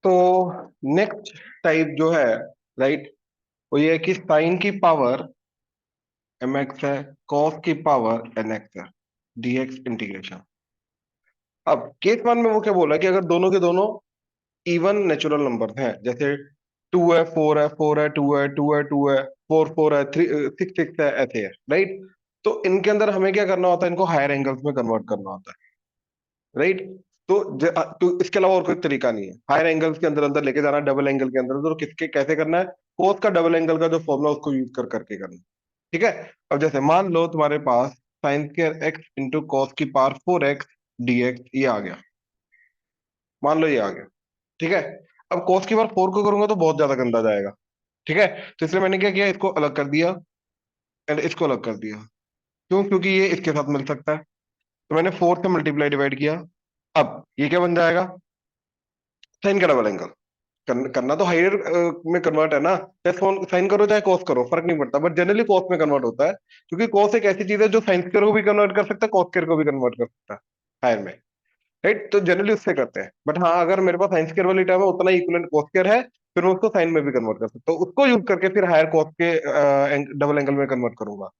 तो next type जो है, राइट, वो ये है कि साइन की पावर mx है, कॉस की पावर nx है, dx इंटीग्रेशन। अब केस वन में वो क्या बोला कि अगर दोनों के दोनों इवन नेचुरल नंबर हैं, जैसे टू है, फोर है, फोर है, टू है, टू है, टू है, फोर फोर है, थ्री सिक्स सिक्स है, ऐसे है, राइट। तो इनके अंदर हमें क्या करना होता है, इनको हायर एंगल्स में कन्वर्ट करना होता है, राइट। तो इसके अलावा और कोई तरीका नहीं है हायर एंगल्स के अंदर अंदर लेके जाना, डबल एंगल के अंदर, तो किसके कैसे करना है, कोस का डबल एंगल का जो फॉर्मूला उसको यूज कर करके करना है, ठीक है। अब जैसे मान लो तुम्हारे पास sine square x into cos की पावर फोर एक्स डीएक्स ये आ गया, मान लो ये आ गया, ठीक है। अब cos की बार फोर को करूंगा तो बहुत ज्यादा गंदा जाएगा, ठीक है। तो इसलिए मैंने क्या किया, इसको अलग कर दिया एंड इसको अलग कर दिया। क्यों? क्योंकि ये इसके साथ मिल सकता है, तो मैंने फोर से मल्टीप्लाई डिवाइड किया। अब ये क्या बन जाएगा, साइन का डबल एंगल। करना तो हायर में कन्वर्ट है ना, चाहे साइन करो चाहे कॉस करो, फर्क नहीं पड़ता, बट जनरली कॉस में कन्वर्ट होता है, क्योंकि कॉस एक ऐसी चीज है जो साइन स्क्वायर को भी कन्वर्ट कर सकता है, कॉस स्क्वायर को भी कन्वर्ट कर सकता है हायर में, राइट। तो जनरली उससे करते हैं, बट हाँ अगर मेरे पास साइन स्क्वायर वाली टर्म है उतना इक्विवेलेंट कॉस स्क्वायर है, फिर मैं उसको साइन में भी कन्वर्ट कर सकता हूँ, उसको यूज करके फिर हायर कॉस के डबल एंगल में कन्वर्ट करूंगा।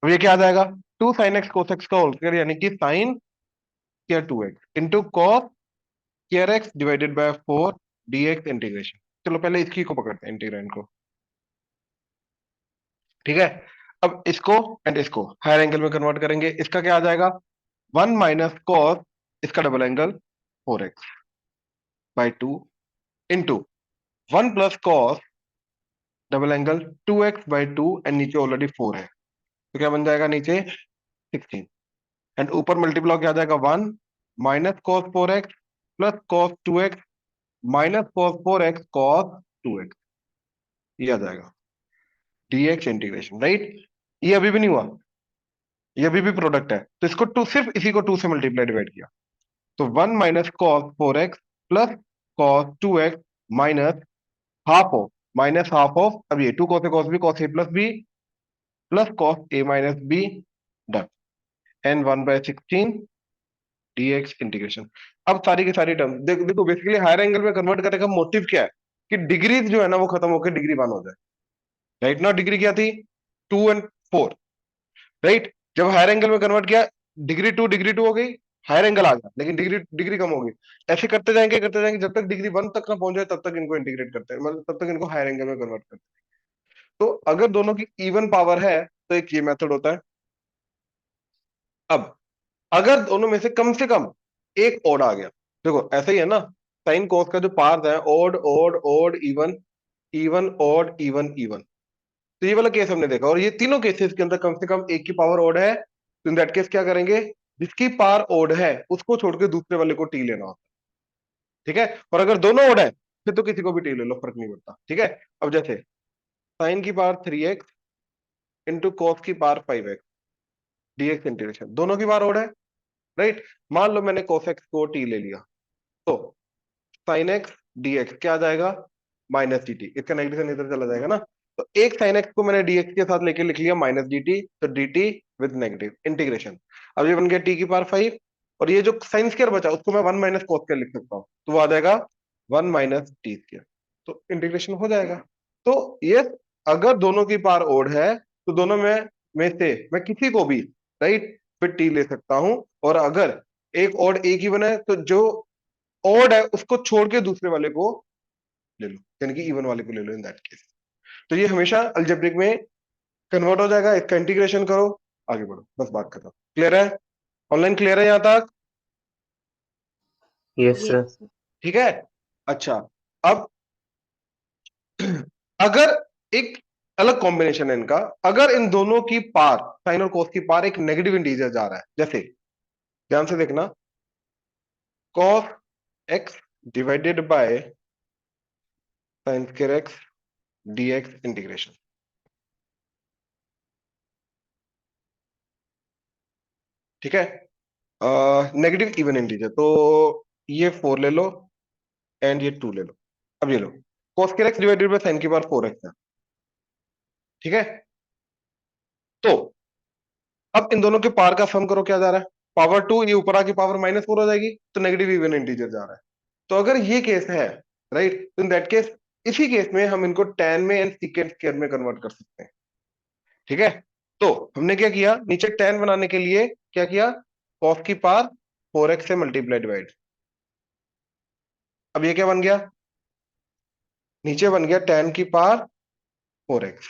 अब ये क्या आ जाएगा, two sine x cos x का होल स्क्वायर, यानी कि sine square two x into cos square x divided by four dx integration. चलो पहले इसकी को पकड़ते हैं, इंटीग्रेंड को, ठीक है। अब इसको एंड इसको हायर एंगल में कन्वर्ट करेंगे, इसका क्या आ जाएगा, वन माइनस कॉस इसका double angle four x by two into one plus cos double angle two x by two, and नीचे ऑलरेडी फोर है, तो क्या बन जाएगा नीचे सिक्सटीन, एंड ऊपर मल्टीप्लाई क्या आ जाएगा, one minus cos four x plus cos two x minus cos four x cos two x, ये आ जाएगा डीएक्स इंटीग्रेशन, राइट। ये अभी भी नहीं हुआ, ये अभी भी प्रोडक्ट है, तो इसको टू, सिर्फ इसी को टू से मल्टीप्लाई डिवाइड किया, तो one minus cos four x plus cos two x minus half of, minus half of, अब ये two cos a cos b, cos a plus cos a minus b, done, and one by sixteen dx integration. अब सारी की सारी term देखो, basically higher angle में convert करने का मोटिव क्या है, कि डिग्रीज जो है ना वो खत्म होकर डिग्री वन हो जाए, राइट ना। डिग्री क्या थी, टू एंड फोर, राइट। जब हायर एंगल में कन्वर्ट किया, डिग्री टू हो गई, हायर एंगल आ गया, लेकिन डिग्री डिग्री कम हो गई। ऐसे करते जाएंगे जब तक डिग्री वन तक ना पहुंच जाए, तब तक इनको इंटीग्रेट करते हैं, मतलब तब तक इनको हायर एंगल में कन्वर्ट करते हैं। तो अगर दोनों की इवन पावर है तो एक ये मेथड होता है। अब अगर दोनों में से कम एक ओड आ गया, देखो ऐसा ही है ना, साइन कोस का जो पार्ट है, odd odd odd even, even odd even even, तो ये वाला केस हमने देखा, और ये तीनों केसेस के अंदर कम से कम एक की पावर ओड है, तो इन दैट केस क्या करेंगे, जिसकी पावर ओड है उसको छोड़ के दूसरे वाले को टी लेना होता है, ठीक है। और अगर दोनों ओड है फिर तो किसी को भी टी ले लो, फर्क नहीं पड़ता, ठीक है। अब जैसे साइन की power three X into cos की power five X dx integration, दोनों की पावर ओड है, राइट। मान लो मैंने cos x को टी ले लिया, तो साइन एक्स डीएक्स क्या आ जाएगा, माइनस डी टी, इसका नेगेटिव साइन इधर चला जाएगा ना, तो एक साइन एक्स को मैंने डीएक्स के साथ लेके लिख लिया माइनस डी टी, तो D T with negative integration. अब ये बन गया टी की पावर फाइव, और ये जो साइन स्क्वायर बचा उसको मैं वन माइनस कॉस स्क्वायर लिख सकता हूँ, तो वो आ जाएगा वन माइनस टी स्क्वायर, तो इंटीग्रेशन हो जाएगा। तो ये अगर दोनों की पावर ओड है तो दोनों में से मैं किसी को भी, राइट, फिर टी ले सकता हूं, और अगर एक ओड एक ही बना है तो जो ओड है उसको छोड़ के दूसरे वाले को ले लो, यानी कि इवन वाले को ले लो इन दैट केस। तो ये हमेशा अलजेब्रिक में कन्वर्ट हो जाएगा, इसका इंटीग्रेशन करो, आगे बढ़ो, बस बात खत्म। क्लियर है? ऑनलाइन क्लियर है यहां तक? Yes sir. यस। ठीक है। अच्छा, अब अगर एक अलग कॉम्बिनेशन है इनका, अगर इन दोनों की पार, साइन और कोस की पार एक नेगेटिव इंटीजर जा रहा है, जैसे ध्यान से देखना, cos x divided by sine square x dx integration, ठीक है। नेगेटिव इवन इंटीजर, तो ये फोर ले लो एंड ये टू ले लो। अब ये लो, cos square x divided by sign की पावर फोर एक्स है, ठीक है। तो अब इन दोनों के पावर का सम करो, क्या जा रहा है, पावर टू, ये ऊपर आके पावर माइनस फोर हो जाएगी, तो नेगेटिव इवन इंटीजर जा रहा है। तो अगर ये केस है, राइट? इन दैट केस, इसी केस में हम इनको tan में एंड सीकेंट स्क्वायर में कन्वर्ट कर सकते हैं। ठीक है, तो हमने क्या किया, नीचे tan बनाने के लिए क्या किया, cos की पावर 4x से मल्टीप्लाई डिवाइड। अब ये क्या बन गया, नीचे बन गया tan की पावर 4x।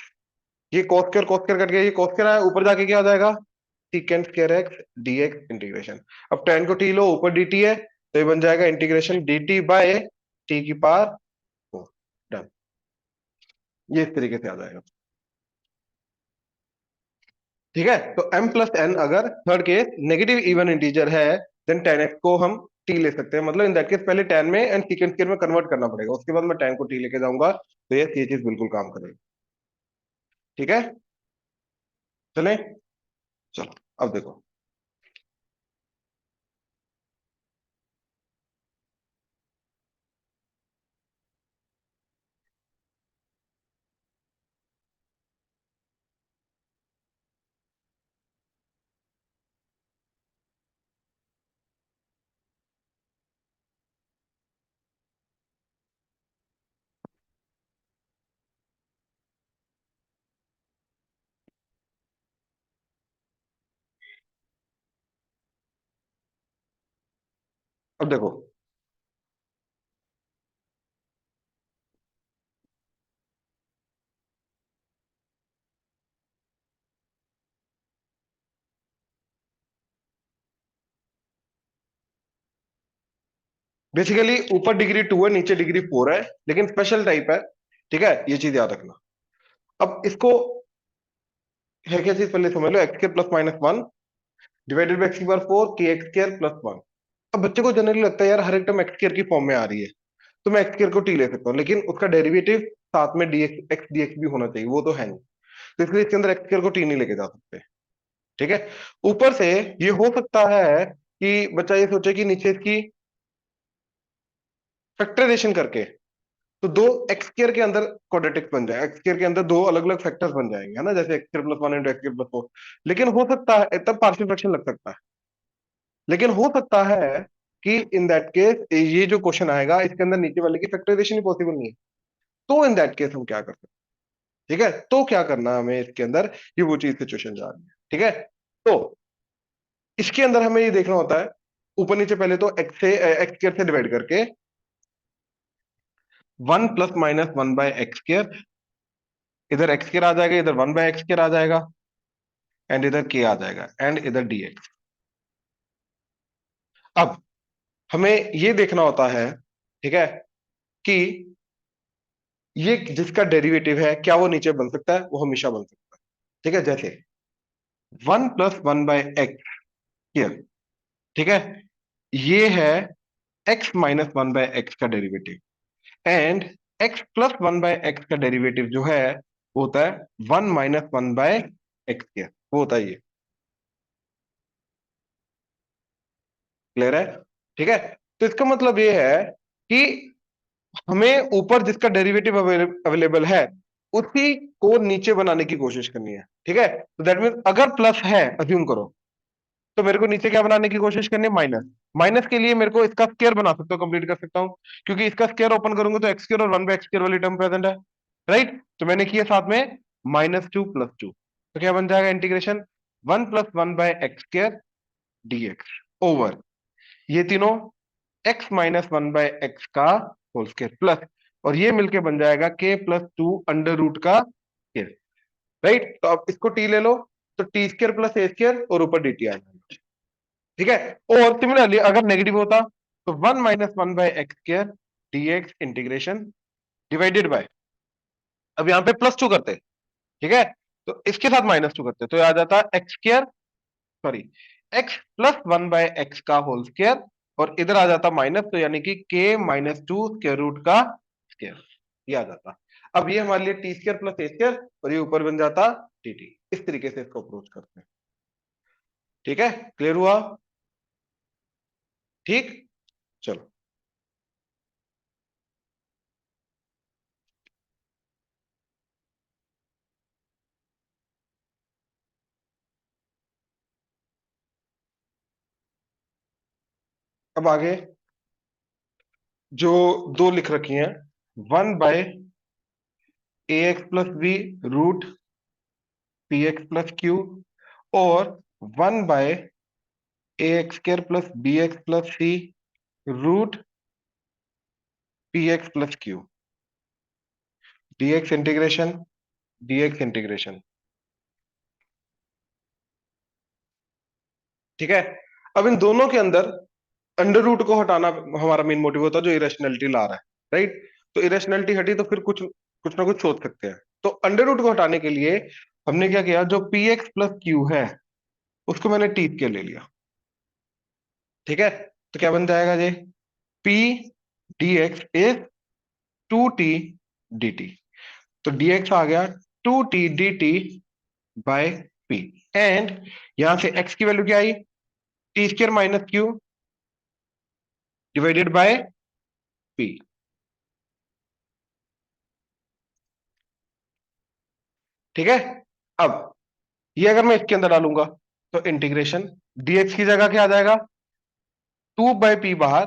ये cos स्क्वायर कट गया, ये cos स्क्वायर आया, ऊपर जाके क्या आ जाएगा, secant square x dx integration. अब tan को t लो, ऊपर dt है, तो ये बन जाएगा इंटीग्रेशन dt बाय t की पावर 4। डन, ये इस तरीके से आ जाएगा। ठीक है, तो m प्लस एन अगर third case negative even integer है, देन tan x को हम t ले सकते हैं। मतलब इन दैट केस पहले tan में एंड सीकेंट स्क्वायर में कन्वर्ट करना पड़ेगा, उसके बाद मैं tan को t लेके जाऊंगा, तो ये चीज बिल्कुल काम करेगी। ठीक है, चलें, चलो अब देखो। अब देखो, बेसिकली ऊपर डिग्री 2 है, नीचे डिग्री 4 है, लेकिन स्पेशल टाइप है। ठीक है, ये चीज याद रखना। अब इसको है क्या चीज, पहले समझ लो, X square plus minus one divided by X की पावर 4 के एक्स स्क्र प्लस वन। अब बच्चे को जनरली लगता है यार हर एक टर्म एक्स स्क्र की फॉर्म में आ रही है, तो मैं एक्स स्क्र को टी ले सकता हूँ, लेकिन उसका डेरिवेटिव साथ में डीएक्स एक्स डीएक्स भी होना चाहिए, वो तो है नहीं, तो इसलिए इसके अंदर एक्स स्क्र को टी नहीं लेके जा सकते। ठीक है, ऊपर से ये हो सकता है कि बच्चा ये सोचे कि नीचे इसकी फैक्टराइजेशन करके, तो दो एक्स स्क्र के अंदर क्वाड्रेटिक्स बन जाए, एक्स स्क्र के अंदर दो अलग अलग फैक्टर्स बन जाएंगे, है ना, जैसे x square plus one into X square plus four. लेकिन हो सकता है तब पार्शियल फ्रैक्शन लग सकता है, लेकिन हो सकता है कि इन दैट केस ये जो क्वेश्चन आएगा इसके अंदर नीचे वाले की फैक्टराइजेशन ही पॉसिबल नहीं है, तो इन दैट केस हम क्या कर सकते हैं? ठीक है, तो क्या करना है हमें इसके अंदर, ये वो चीज सिचुएशन जा रही है। ठीक है, तो इसके अंदर हमें ये देखना होता है, ऊपर नीचे पहले तो एक्स स्क्र से डिवाइड करके, one plus minus one by x square, इधर एक्स स्क्र आ जाएगा, इधर वन बाय एक्स स्क्र आ जाएगा, एंड इधर के आ जाएगा, एंड इधर डीएक्स। अब हमें ये देखना होता है, ठीक है, कि ये जिसका डेरिवेटिव है क्या वो नीचे बन सकता है, वो हमेशा बन सकता है। ठीक है, जैसे one plus one by x square, ठीक है, ये है X minus one by x का derivative, and X plus one by x का डेरिवेटिव जो है वो होता है one minus one by x square, वो होता है ये। क्लियर है? ठीक है, तो इसका मतलब ये है कि हमें ऊपर जिसका डेरिवेटिव अवेलेबल है उसी को नीचे बनाने की कोशिश करनी है। ठीक है, तो दैट मीन अगर प्लस है, अज्यूम करो, तो मेरे को नीचे क्या बनाने की कोशिश करनी है, माइनस। माइनस के लिए मेरे को इसका स्क्वायर बना सकता हूँ, कंप्लीट कर सकता हूँ, क्योंकि इसका स्क्वायर ओपन करूंगा तो एक्स स्क्वायर और वन बाय एक्स स्क्वायर वाली टर्म प्रेजेंट है, राइट? तो मैंने किया साथ में माइनस टू प्लस टू, तो क्या बन जाएगा, integration one plus one by x square dx over ये तीनों x minus one by x का होल स्क्वायर प्लस, और ये मिलके बन जाएगा k plus two under root का स्क्वायर, राइट? तो अब इसको टी ले लो, तो t square plus a square और ऊपर डी टी आ जाएगा। ठीक है, और सिमिलरली अगर नेगेटिव होता तो one minus one by x square dx integration divided by, अब यहां पे प्लस टू करते, ठीक है, तो इसके साथ माइनस टू करते तो ये आ जाता x square, sorry, x plus one by x का होल स्क्वायर, और इधर आ जाता माइनस, तो यानी कि के माइनस टू स्क्वायर रूट का स्क्वायर, ये आ जाता। अब ये हमारे लिए T square plus a square, और ये ऊपर बन जाता टी टी। इस तरीके से इसको अप्रोच करते हैं। ठीक है, क्लियर हुआ? ठीक, चलो अब आगे। जो दो लिख रखी हैं, 1/ax+b रूट px+q, और 1/ax² + bx+c root px+q, dx integration, dx integration. ठीक है। अब इन दोनों के अंदर अंडर रूट को हटाना हमारा मेन मोटिव होता है, जो इरेशनैलिटी ला रहा है, राइट। तो इरेशनैलिटी हटी तो फिर कुछ कुछ ना कुछ सोच सकते हैं। तो अंडर रूट को हटाने के लिए हमने क्या किया, जो px+q है उसको मैंने टी के ले लिया। ठीक है। तो क्या बन जाएगा जी, p dx is 2t dt। तो dx आ गया 2t dt/p, एंड यहां से x की वैल्यू क्या आई, t² - q divided by p। ठीक है। अब ये अगर मैं इसके अंदर डालूंगा तो इंटीग्रेशन dx की जगह क्या आ जाएगा, 2/p बाहर,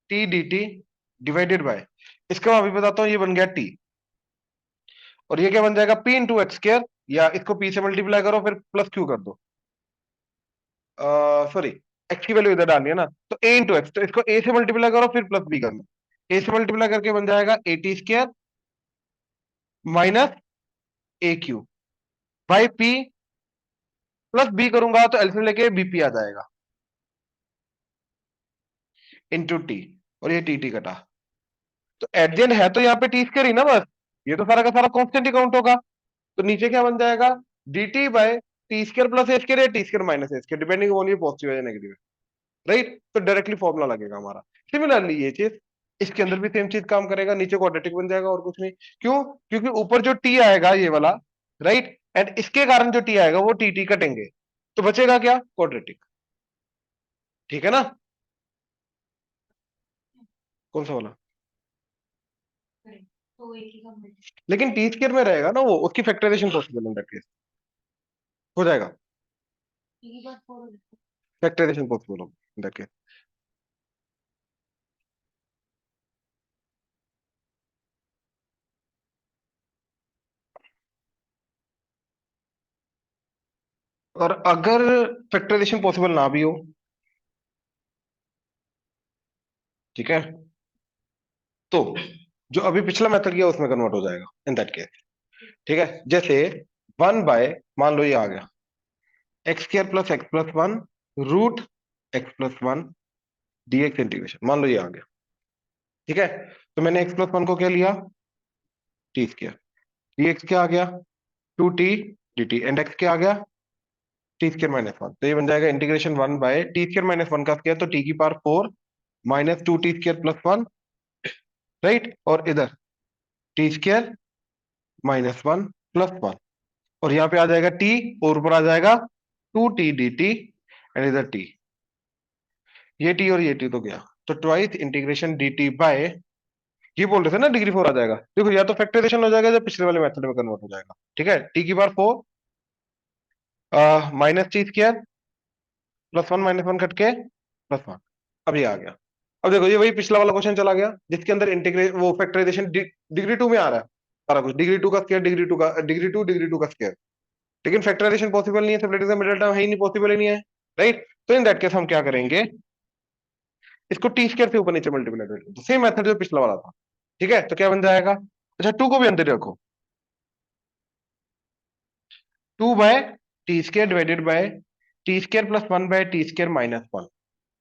t dt डिवाइडेड बाय, इसका मैं अभी बताता हूं, ये बन गया t, और ये क्या बन जाएगा, p इंटू x², या इसको p से मल्टीप्लाई करो फिर प्लस q कर दो, सॉरी, x की वैल्यू इधर डालनी है ना, तो a इंटू एक्स, तो इसको a से मल्टीप्लाई करो फिर प्लस b करना, a से मल्टीप्लाई करके बन जाएगा at² minus aq by p, plus b करूंगा तो एलसीएम लेके bp आ जाएगा इंटू टी, और ये टी कटा। तो एट द एंड है तो यहाँ पे टी² ही ना बस, ये तो सारा का सारा कांस्टेंट ही काउंट होगा। तो नीचे क्या बन जाएगा, dt/t² + a² या t² - a², डिपेंडिंग ऑन ये पॉजिटिव है या नेगेटिव है, राइट। तो डायरेक्टली फॉर्मूला लगेगा हमारा। सिमिलरली ये चीज इसके अंदर भी सेम चीज काम करेगा, नीचे क्वाड्रेटिक बन जाएगा और कुछ नहीं। क्यों, क्योंकि ऊपर जो टी आएगा ये वाला, राइट, एंड इसके कारण जो टी आएगा वो टी कटेंगे, तो बचेगा क्या, क्वाड्रेटिक। ठीक है ना। कौन सा वाला, लेकिन टी² में रहेगा ना वो, उसकी factorisation possible in that case हो जाएगा, फैक्टराइजेशन पॉसिबल हो इन दैट केस। और अगर फैक्टराइजेशन पॉसिबल ना भी हो, ठीक है, तो जो अभी पिछला मेथड किया उसमें कन्वर्ट हो जाएगा इन दैट केस। ठीक है। जैसे 1/, मान लो ये आ गया x² + x+1 root x+1 dx integration, मान लो ये आ गया। ठीक है। तो मैंने x+1 को क्या लिया, t², dx क्या आ गया, 2t dt, एंड x क्या आ गया, t²-1। तो ये बन जाएगा इंटीग्रेशन 1/t²-1 का स्क्वायर, तो t⁴ -2t² + 1, राइट, और इधर t²-1 + 1, और यहाँ पे आ जाएगा t, और ऊपर आ जाएगा 2t dt, एंड इधर t, ये t और ये t तो गया, तो ट्वाइस इंटीग्रेशन dt बाय, ये बोल रहे थे ना डिग्री 4 आ जाएगा, देखो या तो फैक्टराइजेशन हो जाएगा या पिछले वाले मेथड में कन्वर्ट हो जाएगा। ठीक है, t⁴ -t² +1 - 1 कट के +1, अब ये आ गया। अब देखो ये वही पिछला वाला क्वेश्चन चला गया जिसके अंदर इंटीग्रेट वो फैक्टराइजेशन डिग्री 2 में आ रहा है सारा कुछ, डिग्री 2 का स्क्वायर, डिग्री 2 का स्क्वायर, लेकिन फैक्टराइजेशन पॉसिबल नहीं है, सेपरेटिज्म मिडिल टर्म है ही नहीं, पॉसिबल ही नहीं है, राइट। तो इन दैट केस हम क्या करेंगे, इसको t² से ऊपर नीचे मल्टीप्लाई करेंगे, सेम मेथड जो पिछला वाला था। ठीक है, तो क्या बन जाएगा, अच्छा 2 को भी अंदर ही रखो, 2/t² divided by t² + 1/t²-1,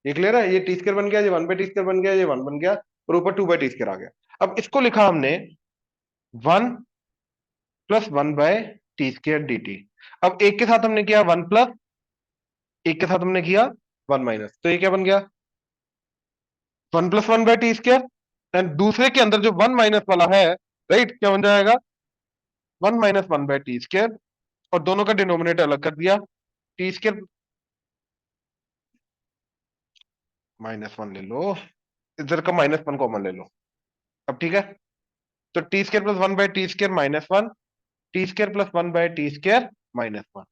ये क्लियर है, ये t² बन गया, ये 1/t² बन गया, ये 1 बन गया, और ऊपर 2/t² आ गया। अब इसको लिखा हमने 1 + 1/t² dt। अब एक के साथ हमने किया 1 प्लस, एक के साथ हमने किया 1 माइनस, तो ये क्या बन गया, 1 + 1/t², एंड दूसरे के अंदर जो 1 माइनस वाला है, राइट, क्या बन जाएगा, 1 - 1/t², और दोनों का डिनोमिनेटर अलग कर दिया, t² -1 ले लो, इधर का -1 कॉमन ले लो। अब ठीक है, तो t² + 1/t² -1, t² + 1/t² -1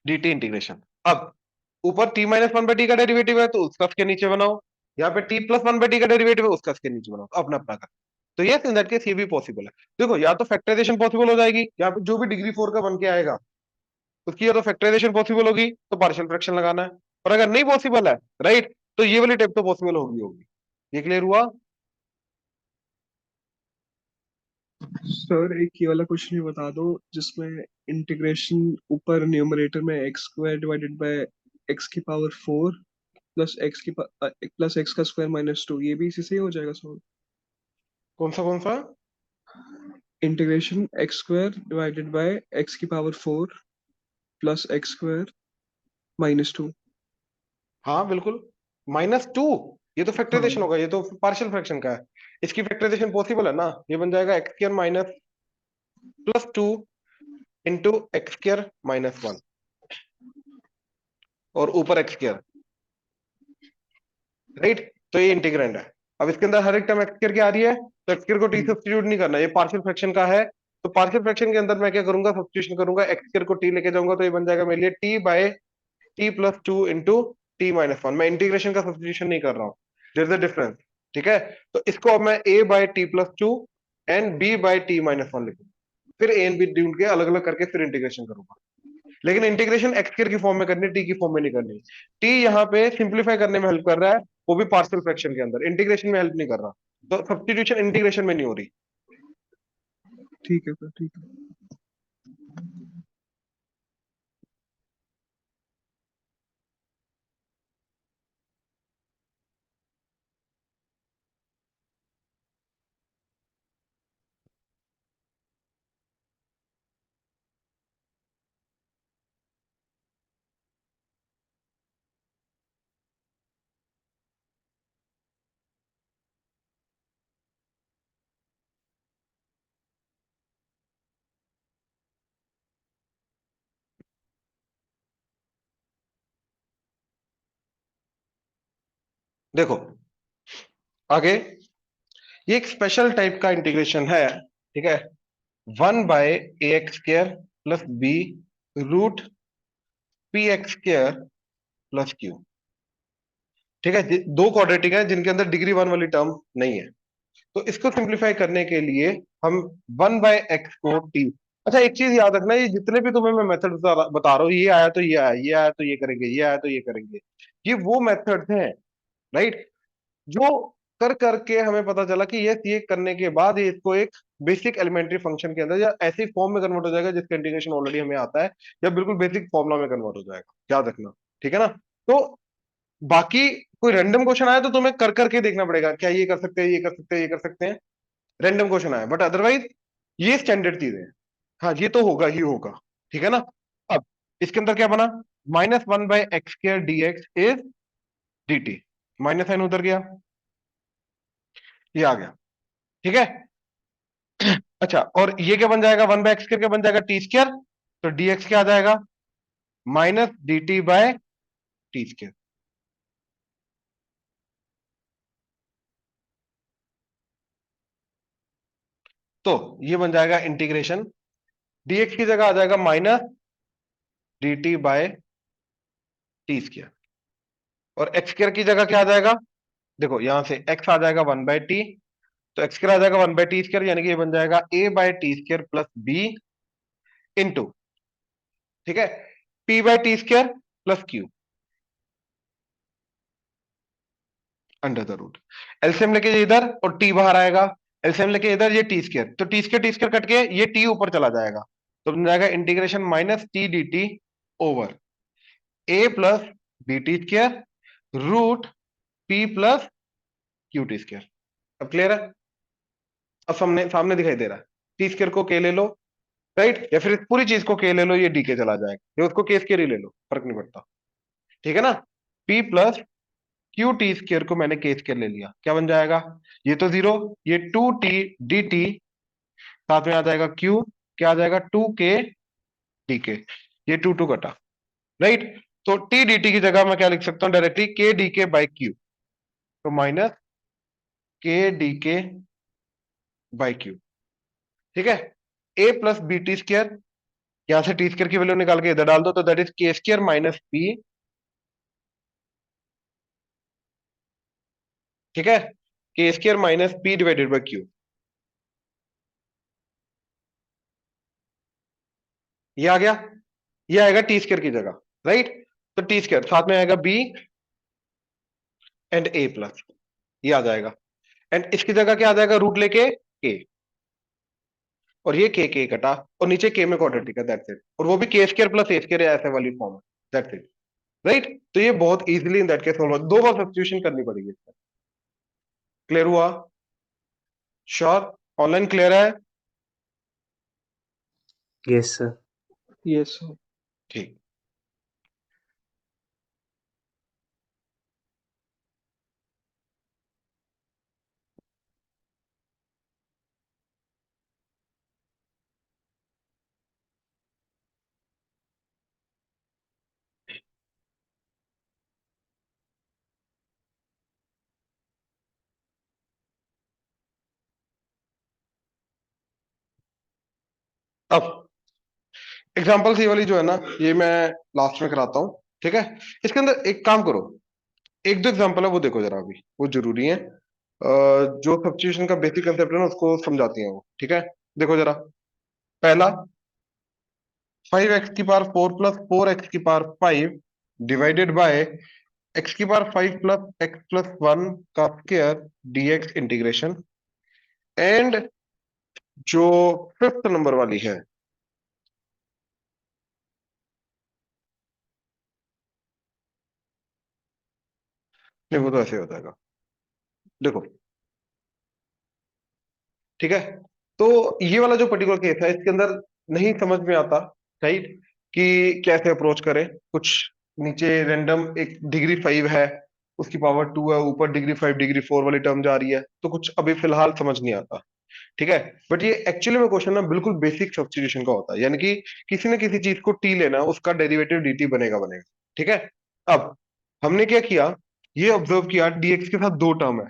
dt integration. अब ऊपर t - 1/t का डेरिवेटिव है तो उसका के नीचे बनाओ, यहाँ पे T plus one by T का डेरिवेटिव है, उसका इसके नीचे बनाओ, अपना अपना कर। तो ये इन दैट केस ये भी पॉसिबल है। देखो या तो फैक्टराइजेशन पॉसिबल हो जाएगी, यहाँ पे जो भी डिग्री 4 का बन के आएगा उसकी या तो फैक्टराइजेशन पॉसिबल होगी तो पार्शियल फ्रैक्शन लगाना है, और अगर नहीं पॉसिबल है, राइट, तो ये वाली टाइप तो पॉसिबल होगी होगी। ये क्लियर हुआ? सर एक ये वाला क्वेश्चन भी बता दो जिसमें इंटीग्रेशन ऊपर न्यूमरेटर में x square divided by X की पावर 4 प्लस एक्स का स्क्वायर माइनस 2, ये भी इसी से ही हो जाएगा सर? कौन सा कौन सा? Integration X square divided by X की power 4 plus X square minus 2। हाँ बिल्कुल, -2, ये तो फैक्टराइजेशन हाँ। होगा, ये तो पार्शियल फ्रैक्शन का है। इसकी फैक्टराइजेशन पॉसिबल है ना, ये बन जाएगा x square minus plus 2 into X square minus 1 और ऊपर एक्स स्क्र, राइट। तो ये इंटीग्रेंड है। अब इसके अंदर हर एक टर्म एक्स स्क्र की आ रही है, तो एक्स स्क्र को टी सब्स्टिट्यूट नहीं करना, ये पार्शियल फ्रैक्शन का है। तो पार्शियल फ्रैक्शन के अंदर मैं क्या करूंगा, सब्स्टिट्यूशन करूंगा, एक्स स्क्र को टी लेके जाऊंगा, तो ये बन जाएगा मेरे लिए t by T plus 2 into t minus 1। मैं इंटीग्रेशन का सब्स्टिट्यूशन नहीं कर रहा हूँ, देयर इज अ डिफरेंस, ठीक है। तो इसको अब मैं A by T plus 2 and B by T minus 1 लिखूंगा, फिर ए एंड बी ढूंढ के अलग अलग करके फिर इंटीग्रेशन करूंगा। लेकिन इंटीग्रेशन एक्स स्क्वायर की फॉर्म में करनी है, टी की फॉर्म में नहीं करनी। टी यहाँ पे सिंप्लीफाई करने में हेल्प कर रहा है, वो भी पार्शियल फ्रैक्शन के अंदर, इंटीग्रेशन में हेल्प नहीं कर रहा। तो सब्स्टिट्यूशन इंटीग्रेशन में नहीं हो रही। ठीक है सर, ठीक है। देखो आगे, ये एक स्पेशल टाइप का इंटीग्रेशन है, ठीक है। 1 by A X square plus B root P X square plus Q, ठीक है। दो क्वाड्रेटिक है जिनके अंदर डिग्री 1 वाली टर्म नहीं है। तो इसको सिंप्लीफाई करने के लिए हम 1/x को टी, अच्छा एक चीज याद रखना, ये जितने भी तुम्हें मैं मेथड बता रहा हूँ, ये आया तो ये आया, ये आया तो ये करेंगे, ये आया तो ये करेंगे, ये वो मेथड्स हैं, राइट, जो कर करके हमें पता चला कि ये करने के बाद ये इसको एक बेसिक एलिमेंट्री फंक्शन के अंदर या ऐसी फॉर्म में कन्वर्ट हो जाएगा जिसका इंटीग्रेशन ऑलरेडी हमें आता है, या बिल्कुल बेसिक फॉर्मुला में कन्वर्ट हो जाएगा, याद रखना, ठीक है ना। तो बाकी कोई रैंडम क्वेश्चन आया तो तुम्हें कर करके देखना पड़ेगा, क्या ये कर सकते हैं, ये कर सकते हैं, ये कर सकते हैं, रैंडम क्वेश्चन आया, बट अदरवाइज ये स्टैंडर्ड चीज है। हाँ ये तो होगा ही होगा, ठीक है ना। अब इसके अंदर क्या बना, -1/x² dx is dt, minus sine उधर गया, ये आ गया, ठीक है। अच्छा और ये क्या बन जाएगा, 1/x² क्या बन जाएगा, t², तो dx क्या आ जाएगा, -dt/t²। तो ये बन जाएगा इंटीग्रेशन, dx की जगह आ जाएगा -dt/t², और x² की जगह क्या आ जाएगा, देखो यहां से x आ जाएगा 1/t, तो x स्क्र आ जाएगा 1/t², यानी कि ये बन जाएगा a/t² प्लस b इंटू, ठीक है, p/t² plus q under the root. LCM लेके ये इधर और t बाहर आएगा, एलसीएम लेके इधर, ये t², तो t² कट के ये t ऊपर चला जाएगा, तो बन जाएगा integration -t dt over a plus bt² root p plus qt²। अब क्लियर है, अब सामने सामने दिखाई दे रहा है, t² को k ले लो, राइट, या फिर इस पूरी चीज को k ले लो, ये d के चला जाएगा, ये उसको k स्क्वायर ही ले लो, फर्क नहीं पड़ता, ठीक है ना। p plus Q T square को मैंने k स्क्वायर ले लिया, क्या बन जाएगा, ये तो जीरो, ये 2t dt, साथ में आ जाएगा q, क्या आ जाएगा 2k dk, ये 2 कटा, राइट। तो t dt की जगह मैं क्या लिख सकता हूं directly, k dk by q, तो minus k dk by q, ठीक है। a plus b t square, यहां से टी स्क्वायर की वैल्यू निकाल के इधर डाल दो, तो that is k square minus P ठीक है, के square minus P divided by Q, ये आ गया, ये आएगा टी स्क्वायर की जगह, राइट। तो टी स्क्वायर साथ में आएगा बी एंड ए प्लस, ये आ जाएगा, एंड इसकी जगह क्या आ जाएगा, रूट लेके के, और ये के कटा, और नीचे के में क्वाड्रेटिक है, दैट्स इट, और वो भी के स्क्वायर प्लस ए स्क्वायर ऐसे वाली फॉर्म है, दैट्स इट, राइट। तो ये बहुत easily in that case solve हो, दो बार सब्स्टिट्यूशन करनी पड़ेगी इसमें। क्लियर हुआ? श्योर? ऑनलाइन क्लियर है? Yes sir. यस ठीक। अब एग्जांपल्स ये वाली जो है ना, ये मैं लास्ट में कराता हूं, ठीक है। इसके अंदर एक काम करो, एक दो एग्जांपल है वो देखो जरा, अभी वो जरूरी है, जो सब्स्टिट्यूशन का बेसिक कंसेप्ट है ना उसको समझाती हैं वो, ठीक है। देखो जरा, पहला 5x की पावर 4 प्लस 4x की पावर 5 डिवाइडेड बाय x की पावर 5 प्लस x प्लस 1 का स्क्वायर dx इंटीग्रेशन, एंड जो फिफ्थ नंबर वाली है, नहीं वो तो ऐसे हो जाएगा, देखो, ठीक है। तो ये वाला जो पर्टिकुलर केस है इसके अंदर नहीं समझ में आता, राइट, कि कैसे अप्रोच करें। कुछ नीचे रैंडम एक डिग्री 5 है, उसकी पावर 2 है, ऊपर डिग्री 5 डिग्री 4 वाली टर्म जा रही है, तो कुछ अभी फिलहाल समझ नहीं आता, ठीक है। बट ये एक्चुअली में क्वेश्चन ना बिल्कुल बेसिक सब्स्टिट्यूशन का होता है, यानी कि किसी न किसी चीज को टी लेना, उसका डेरिवेटिव dt बनेगा बनेगा, ठीक है। अब हमने क्या किया, ये ऑब्जर्व किया dx के साथ दो टर्म है,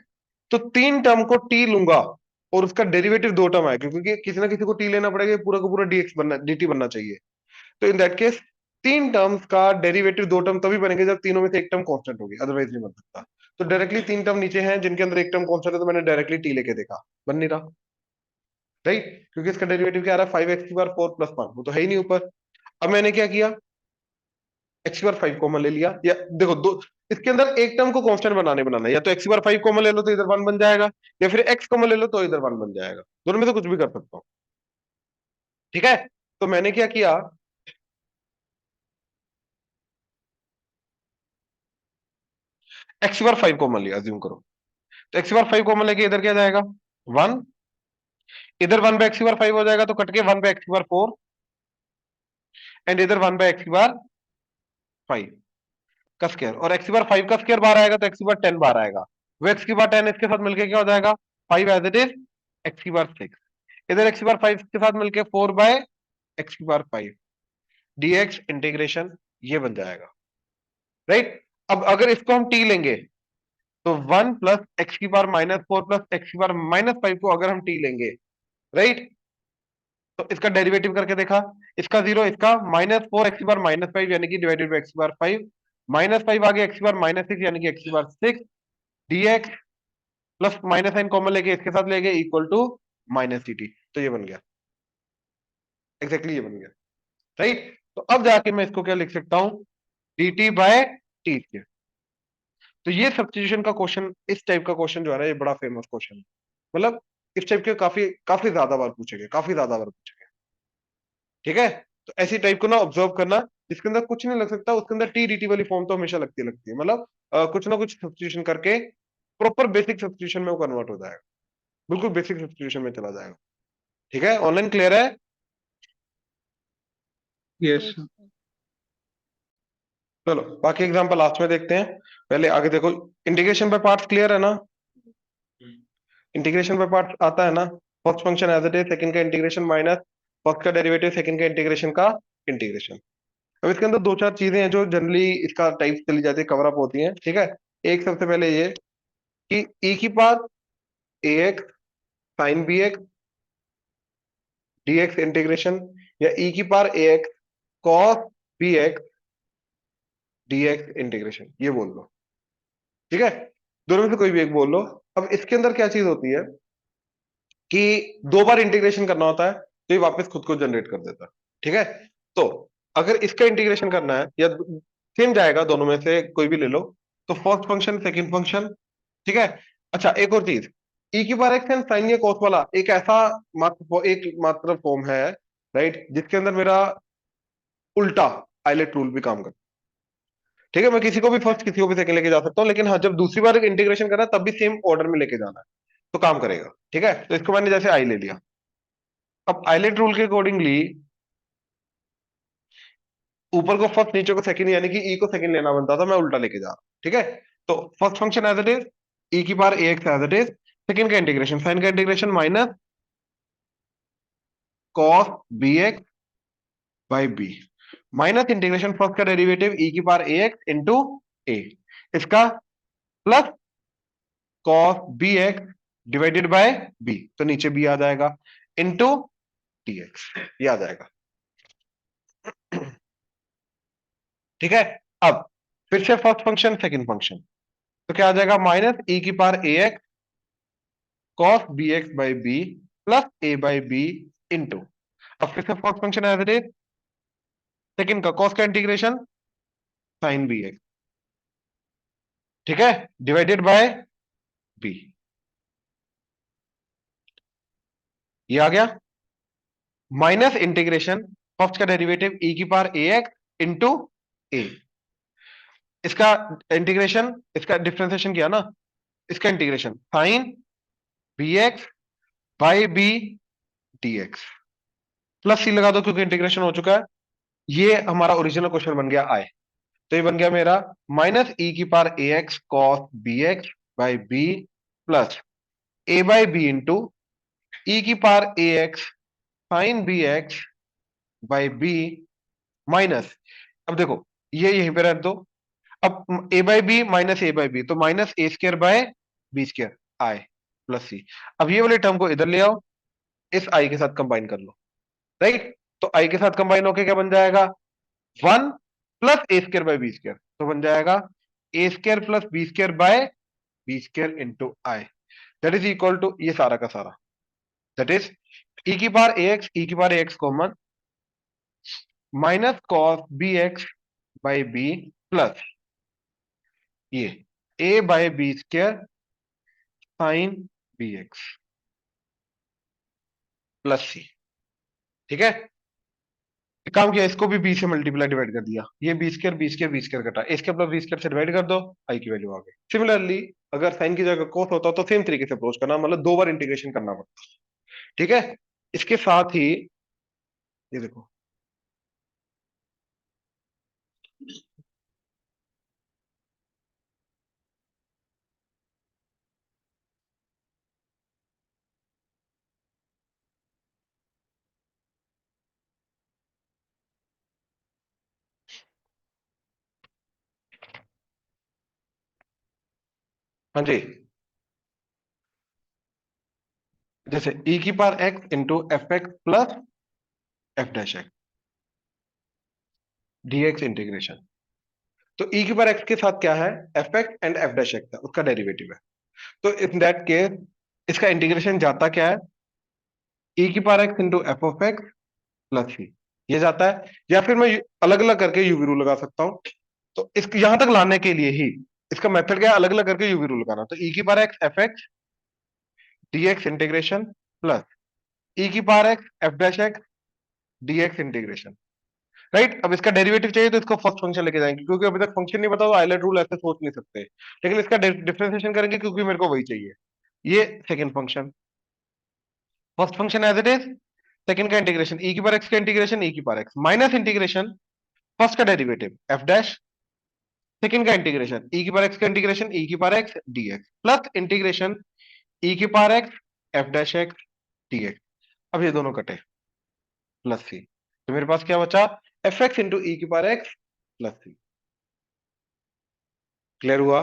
तो तीन टर्म को टी लूंगा और उसका डेरिवेटिव दो टर्म आएगा, क्योंकि किसी ना किसी को टी लेना पड़ेगा, पूरा का पूरा dx बनना dt बनना चाहिए। तो इन दैट केस तीन टर्म्स का डेरिवेटिव दो टर्म तभी बनेंगे जब तीनों में से एक टर्म कांस्टेंट होगी, अदरवाइज नहीं बन सकता। तो डायरेक्टली तीन टर्म नीचे हैं जिनके अंदर एक टर्म कांस्टेंट है, तो मैंने डायरेक्टली टी लेके देखा, बन नहीं रहा, राइट, क्योंकि इसका डेरिवेटिव क्या आ रहा है, 5x की पावर 4 प्लस 1, वो तो है ही नहीं ऊपर। अब मैंने क्या किया, x की पावर 5 कॉमन ले लिया, या देखो दो, इसके अंदर एक टर्म को कांस्टेंट बनाना है, या तो x की पावर 5 कॉमन ले लो तो इधर 1 बन जाएगा, या फिर x कॉमन ले लो तो इधर 1 बन जाएगा, दोनों में से कुछ भी कर सकता हूं, ठीक है। तो मैंने क्या किया, x की पावर 5 कॉमन लिया, अज्यूम करो, तो x की पावर 5 कॉमन लेके इधर क्या जाएगा, 1, इधर 1 बाय x की पावर 5 हो जाएगा, तो कट के 1 बाय x की पावर 4, एंड इधर 1 बाय x की पावर 5 का स्क्वायर, और x की बार 5 का स्क्वायर बाहर आएगा तो x की बार 10 बाहर आएगा, वो x की बार 10 इसके साथ मिलके क्या हो जाएगा, 5 एज इट इज, x की बार 6, इधर x की बार 5 के साथ मिलके 4 बाय x की बार 5 dx इंटीग्रेशन, ये बन जाएगा, राइट। अब अगर इसको हम t लेंगे, तो 1 प्लस एक्स की बार -4 प्लस एक्स की बार -5 को अगर हम t लेंगे, राइट, तो इसका डेरिवेटिव करके देखा, इसका जीरो, इसका -4 एक्स की बार -5 यानी कि डिवाइडेड बाई एक्स की बार 5, -5 आगे एक्स की बार -6 यानी कि एक्स की बार 6 dx, plus minus sine common लेके इसके साथ ले गए, इक्वल टू माइनस dt, तो ये बन गया, एग्जैक्टली ये बन गया, राइट। तो अब जाके मैं इसको क्या लिख सकता हूं, dt बाय टी स्क्वायर। तो ये सब्स्टिट्यूशन का क्वेश्चन, इस टाइप का क्वेश्चन जो है ना, ये बड़ा फेमस क्वेश्चन है, मतलब इस टाइप के काफी काफी ज्यादा बार पूछेंगे, काफी ज्यादा बार पूछेंगे, ठीक है। तो ऐसी टाइप को ना ऑब्जर्व करना, जिसके अंदर कुछ नहीं लग सकता उसके अंदर टी dt वाली फॉर्म तो हमेशा लगती लगती है, मतलब कुछ ना कुछ सब्स्टिट्यूशन करके प्रॉपर बेसिक सब्स्टिट्यूशन में वो कन्वर्ट हो जाएगा, बिल्कुल बेसिक सब्स्टिट्यूशन में चला जाएगा, ठीक है। ऑनलाइन क्लियर है? यस चलो बाकी एग्जांपल लास्ट में देखते हैं, पहले आगे देखो, इंटीग्रेशन बाय पार्ट्स क्लियर है ना, इंटीग्रेशन बाय पार्ट्स आता है ना, first function as it is, second का इंटीग्रेशन माइनस फर्स्ट का डेरिवेटिव, सेकंड का इंटीग्रेशन का इंटीग्रेशन। अब इसके अंदर दो चार चीजें हैं जो जनरली इसका टाइप चली जाती है, कवर अप होती हैं, ठीक है। एक सबसे पहले ये कि e की power ax sin bx dx integration, या e की power ax cos bx dx integration, ये बोल लो, ठीक है। दोनों में से कोई भी एक बोल लो। अब इसके अंदर क्या चीज होती है कि 2 बार इंटीग्रेशन करना होता है, तो ये वापस खुद को जनरेट कर देता है। ठीक है, तो अगर इसका इंटीग्रेशन करना है या सेम जाएगा, दोनों में से कोई भी ले लो, तो फर्स्ट फंक्शन सेकंड फंक्शन। ठीक है। अच्छा, एक और चीज, ई की बार एक्स एंड साइन या कॉस वाला एक ऐसा एक मात्र फॉर्म है, राइट, जिसके अंदर मेरा उल्टा पायलट रूल भी काम करता है। ठीक है, मैं किसी को भी फर्स्ट किसी को भी सेकंड लेके जा सकता हूँ, लेकिन हाँ, जब दूसरी बार इंटीग्रेशन करना है तब भी सेम ऑर्डर में लेके जाना है, तो काम करेगा। ठीक है, तो इसको मैंने जैसे आई ले लिया। अब आइलेट रूल के अकॉर्डिंगली ऊपर को फर्स्ट, नीचे को सेकंड, यानी कि ई को सेकंड लेना बनता था, मैं उल्टा लेके जा रहा हूं। ठीक है, तो first function as it is E की power A X as it is, second का इंटीग्रेशन साइन का integration minus cos B x by B, minus integration first का डेरिवेटिव ई की पावर ए एक्स इंटू ए, इसका plus cos B X divided by B, तो नीचे B आ जाएगा, into d x, ये आ जाएगा। ठीक है, अब फिर से फर्स्ट फंक्शन सेकंड फंक्शन, तो क्या आ जाएगा, माइनस ई की power A x cos B x by B plus A by B into, अब फिर से first function as it is, second का कॉस का इंटीग्रेशन साइन बी एक्स, ठीक है, डिवाइडेड बाय बी, ये आ गया, माइनस इंटीग्रेशन फर्स्ट का डेरिवेटिव ई की पावर ए एक्स इंटू ए, इसका इंटीग्रेशन, इसका डिफ्रेंसिएशन किया ना, इसका integration sine B x by b d x, plus सी लगा दो क्योंकि इंटीग्रेशन हो चुका है। ये हमारा ओरिजिनल क्वेश्चन बन गया आई, तो ये बन गया मेरा माइनस ई की power A x cos B x by B plus A by B into E की power A X sine B x by B minus, अब देखो ये यहीं पे रख दो, अब A by B minus A by B, तो minus A square by B square I plus C, अब ये वाले टर्म को इधर ले आओ, इस आई के साथ कंबाइन कर लो, राइट, तो आई के साथ कंबाइन होके क्या बन जाएगा, 1 plus A square by B square, तो बन जाएगा A square plus B square by B square into I, that is equal to ये सारा का सारा, दैट इज ई की पावर ए एक्स, ई की power A X common, minus cos B x by B plus ये A by B square sine B x plus C. ठीक है, एक काम किया, इसको भी बी से मल्टीप्लाई डिवाइड कर दिया, ये बी स्क्र कटा, ए स्क्र प्लस बी स्क्र से डिवाइड कर दो, आई की वैल्यू आ गई। सिमिलरली अगर साइन की जगह कोस होता तो सेम तरीके से अप्रोच करना, मतलब 2 बार इंटीग्रेशन करना पड़ता। ठीक है, इसके साथ ही ये देखो, हाँ जी, जैसे ई की power X into F x plus F dash x D x integration, तो ई की पावर एक्स के साथ क्या है, F X and F dash X है, उसका डेरिवेटिव है, तो इन दैट केस इसका इंटीग्रेशन जाता क्या है, ई की power X into F of X plus C, ये जाता है, या फिर मैं अलग अलग करके यूवी रूल लगा सकता हूं, तो इसको यहां तक लाने के लिए ही इसका मेथड क्या है, अलग अलग करके यूवी रूल लगाना, तो ई की power X F X D x integration plus E की power X F dash x D x integration, right. अब इसका डेरिवेटिव चाहिए तो इसको फर्स्ट फंक्शन लेके जाएंगे, क्योंकि अभी तक फंक्शन नहीं पता तो आइलैंड रूल ऐसे सोच नहीं सकते, लेकिन इसका डिफरेंशिएशन करेंगे क्योंकि मेरे को वही चाहिए, ये second function, first function as it is, second का इंटीग्रेशन ई की पावर एक्स का इंटीग्रेशन ई की power X minus integration first का डेरिवेटिव एफ डैश, सेकंड का इंटीग्रेशन ई की पावर एक्स का इंटीग्रेशन ई की power X D X plus integration E की power X F dash X D X, अब ये दोनों कटे, प्लस सी, तो मेरे पास क्या बचा, एफ एक्स इंटू ई की पावर एक्स प्लस सी, क्लियर हुआ।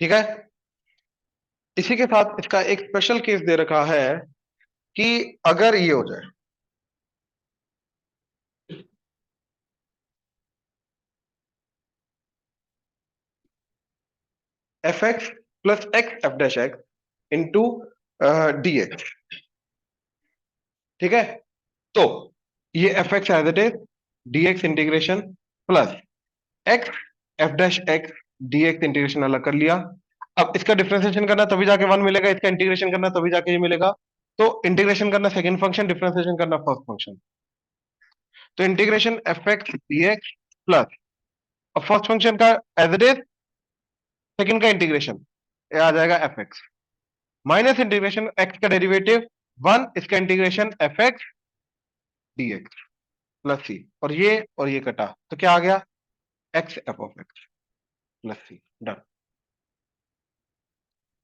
ठीक है। इसी के साथ इसका एक स्पेशल केस दे रखा है कि अगर ये हो जाए, f x plus x F dash x into d x. ठीक है, तो ये f x as it is, d x integration plus x F dash x D x integration अलग कर लिया। अब इसका डिफरेंशिएशन करना तभी जाके वन मिलेगा, इसका इंटीग्रेशन करना तभी जाके ये मिलेगा। तो इंटीग्रेशन करना सेकंड फंक्शन, डिफरेंशिएशन करना फर्स्ट फंक्शन। तो integration F X D x plus, अब फर्स्ट फंक्शन का एज इट इज, सेकंड का इंटीग्रेशन आ जाएगा F X minus integration X का डेरिवेटिव वन, इसका integration F X D x plus C, और ये कटा तो क्या आ गया, X F of X plus C, done.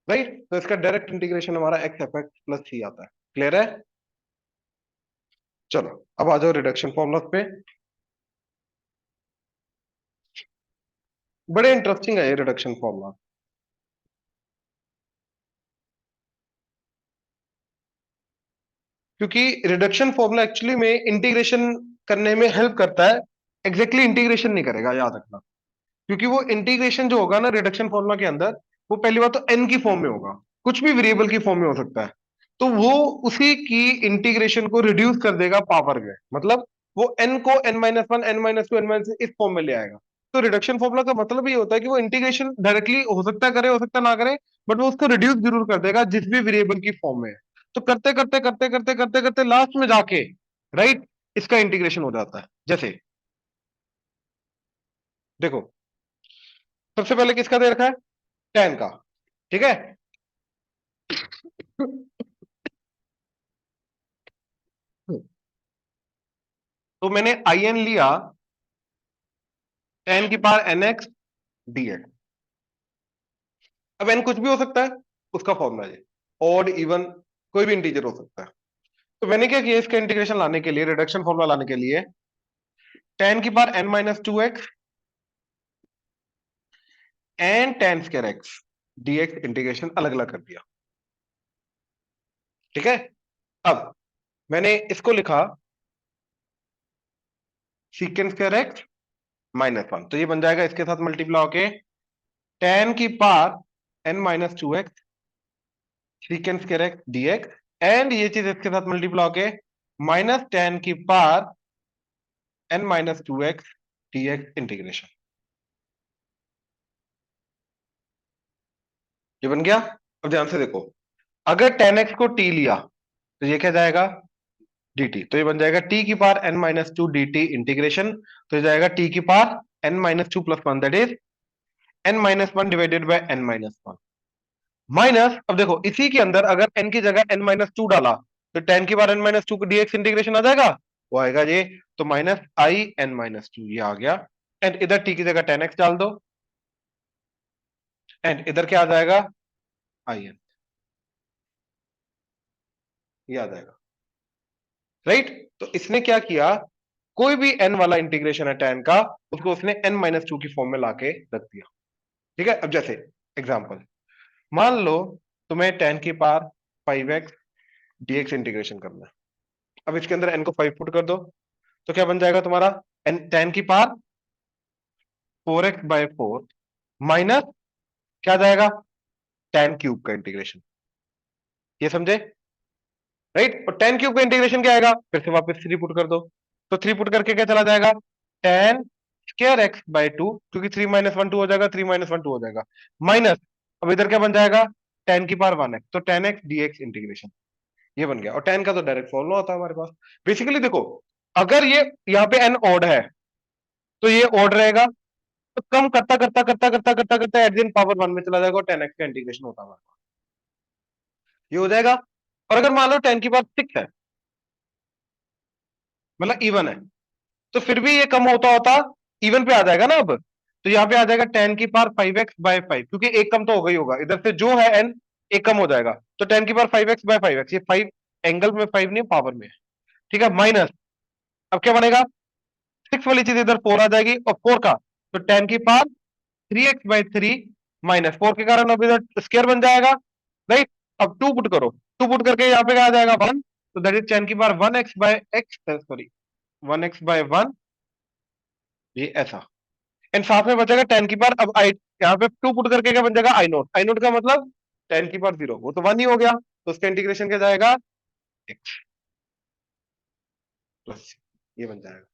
Right, तो इसका डायरेक्ट इंटीग्रेशन हमारा एक्स एफ एक्स प्लस सी आता है। क्लियर है? चलो अब आ जाओ रिडक्शन फॉर्मूला पे। बड़े इंटरेस्टिंग है ये रिडक्शन फॉर्मूला, क्योंकि रिडक्शन फॉर्मूला एक्चुअली में इंटीग्रेशन करने में हेल्प करता है, एग्जैक्टली इंटीग्रेशन नहीं करेगा, याद रखना। क्योंकि वो इंटीग्रेशन जो होगा ना रिडक्शन फॉर्मूला के अंदर, वो पहली बात तो एन की फॉर्म में होगा, कुछ भी वेरिएबल की फॉर्म में हो सकता है। तो वो उसी की इंटीग्रेशन को रिड्यूस कर देगा पावर में, मतलब वो एन को n minus one n minus two n minus इस फॉर्म में ले आएगा। तो रिडक्शन फॉर्मूला का मतलब ये होता है कि वो इंटीग्रेशन डायरेक्टली हो सकता है करे, हो सकता है ना करे, बट वो उसको रिड्यूस जरूर कर देगा जिस भी वेरिएबल की फॉर्म में है। तो करते करते करते करते करते करते लास्ट में जाके, राइट, इसका इंटीग्रेशन हो जाता है। जैसे देखो, सबसे पहले किसका दे रखा है, टेन का। ठीक है, तो मैंने आई एन लिया टेन की power n x D x. अब एन कुछ भी हो सकता है, उसका फॉर्मूला है ऑड इवन, कोई भी इंटीजर हो सकता है। तो मैंने क्या किया, इसका इंटीग्रेशन लाने के लिए, रिडक्शन फॉर्मूला लाने के लिए, टेन की power n minus two x and ten square x D x integration अलग अलग कर दिया। ठीक है, अब मैंने इसको लिखा सीकेंड स्क्वायर एक्स माइनस वन, तो ये बन जाएगा इसके साथ मल्टीप्लाई होके टेन की power n minus two x secant square x dx, and ये चीज इसके साथ मल्टीप्लाई होके माइनस टेन की power n minus two x dx integration. ये बन गया। अब ध्यान से देखो, अगर टेन एक्स को टी लिया तो ये क्या जाएगा, dt, तो ये बन जाएगा t की power n minus to D T integration. तो ये जाएगा t की power n minus two plus one, that is n minus one divided by n minus one minus, अब देखो इसी के अंदर अगर n की जगह n माइनस टू डाला तो टेन की power n minus two dx integration आ जाएगा, वो आएगा ये, तो minus I N minus two, ये आ गया। एंड इधर t की जगह टेन एक्स डाल दो, एंड इधर क्या आ जाएगा, आई एन, ये आ जाएगा। राइट, तो इसने क्या किया, कोई भी n वाला इंटीग्रेशन है tan का, उसको उसने n माइनस टू की फॉर्म में लाके रख दिया। ठीक है, अब जैसे एग्जांपल, मान लो तुम्हें tan की power five x dx integration करना है। अब इसके अंदर n को फाइव पुट कर दो, तो क्या बन जाएगा तुम्हारा, n tan की power four x by four minus क्या जाएगा, tan क्यूब का इंटीग्रेशन। ये समझे? राइट, और tan क्यूब का इंटीग्रेशन क्या आएगा, फिर से वापस थ्री पुट कर दो, तो थ्री पुट करके क्या चला जाएगा, tan square x by two, क्योंकि थ्री माइनस वन टू हो जाएगा, थ्री माइनस वन टू हो जाएगा, माइनस, अब इधर क्या बन जाएगा, tan की पावर वन एक्स, तो tan एक्स dx इंटीग्रेशन, ये बन गया। और tan का तो डायरेक्ट फॉर्मूला होता है हमारे पास। बेसिकली देखो, अगर ये यहाँ पे n ऑड है तो ये ऑड रहेगा, तो कम करता करता करता करता करता करता at the end power one में चला जाएगा और tan x का इंटीग्रेशन होता है हमारे पास, ये हो जाएगा। और अगर मान लो tan की पावर सिक्स है, मतलब इवन है, तो फिर भी ये कम होता होता इवन पे आ जाएगा ना अब। तो यहाँ पे आ जाएगा tan की power five x by five, क्योंकि एक कम तो हो गई होगा इधर से, जो है n एक कम हो जाएगा, तो tan की power five x by five x, ये फाइव एंगल में फाइव नहीं पावर में है। ठीक है, माइनस, अब क्या बनेगा, सिक्स वाली चीज इधर फोर आ जाएगी, और फोर का तो tan की power three x by three minus 4 के कारण अभी स्क्वायर बन जाएगा, राइट। अब 2 पुट करो, 2 पुट करके यहाँ पे क्या आ जाएगा 1, तो दैट इज 10 की power 1x by x, sorry 1x by 1, ये ऐसा। एंड साथ में बचेगा 10 की पावर, अब आई यहाँ पे 2 पुट करके क्या बन जाएगा आई नोट, आई नोट का मतलब 10 की पावर 0, वो तो 1 ही हो गया, तो उसका इंटीग्रेशन क्या जाएगा x प्लस, ये बन जाएगा।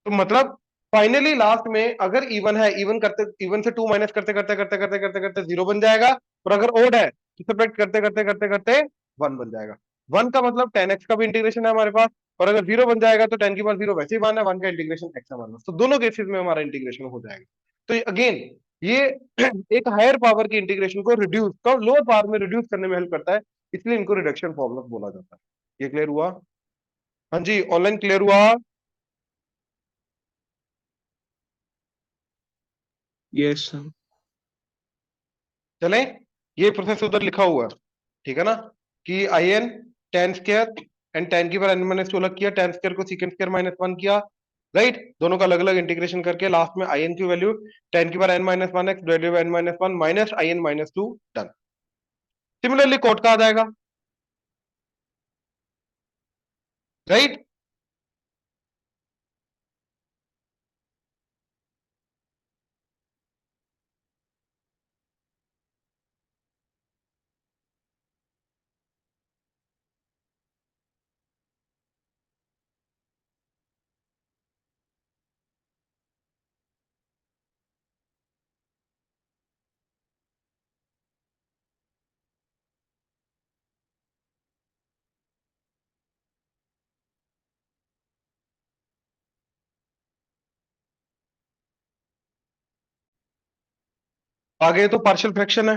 तो मतलब फाइनली लास्ट में अगर इवन है, इवन करते, इवन से 2 माइनस करते करते करते करते करते करते 0 बन जाएगा, और अगर ओड है तो सब्ट्रैक्ट करते करते करते करते 1 बन जाएगा। 1 का मतलब 10x का भी इंटीग्रेशन है हमारे पास, और अगर 0 बन जाएगा तो 10 की पावर 0 वैसे ही वन है, 1 का इंटीग्रेशन x है हमारे पास, तो दोनों केसेस में हमारा इंटीग्रेशन हो जाएगा। तो अगेन ये एक हायर पावर की इंटीग्रेशन को रिड्यूस को लोअर पावर में रिड्यूस करने में हेल्प करता है, इसलिए इनको रिडक्शन फॉर्मूला बोला जाता है। ये क्लियर हुआ? हाँ जी, ऑनलाइन क्लियर हुआ? Yes sir. चलें, ये प्रोसेस उधर लिखा हुआ है, ठीक है ना, कि I n ten square and ten की बार एन माइनस टू अलग किया, टेन स्क्र को सीकेंड स्क्र माइनस वन किया, राइट। दोनों का अलग अलग इंटीग्रेशन करके लास्ट में आई एन की वैल्यू टेन की बार N minus one X divided by N minus one minus I N minus two, done. Similarly cot का आ जाएगा, राइट। आगे तो पार्शियल फ्रैक्शन है,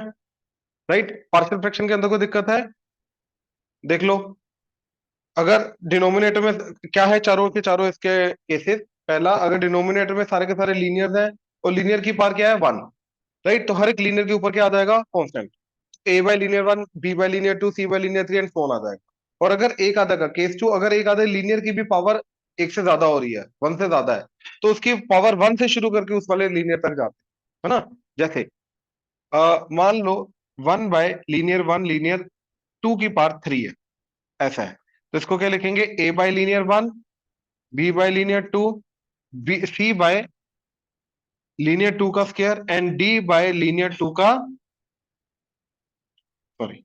राइट। पार्शियल फ्रैक्शन के अंदर कोई दिक्कत है? देख लो, अगर डिनोमिनेटर में क्या है, चारों के चारों इसके केसेस, पहला अगर डिनोमिनेटर में सारे के सारे लीनियर हैं और लीनियर की पार क्या है 1, राइट, तो हर एक लीनियर के ऊपर क्या आ जाएगा constant, A by linear 1, B by linear 2, C by linear 3 and so on आ जाएगा। और अगर एक आधा का केस 2, अगर एक आधे लीनियर की भी पावर एक से ज्यादा हो रही है, 1 से ज्यादा है, तो उसकी पावर 1 से शुरू करके उस वाले लीनियर तक जाते हैं, है ना। जैसे मान लो 1 बाय लीनियर 1 लीनियर 2 की पावर 3 है, ऐसा है, तो इसको क्या लिखेंगे, A by linear 1, B by linear 2, B C by linear 2 का square and D by linear 2 का, सॉरी,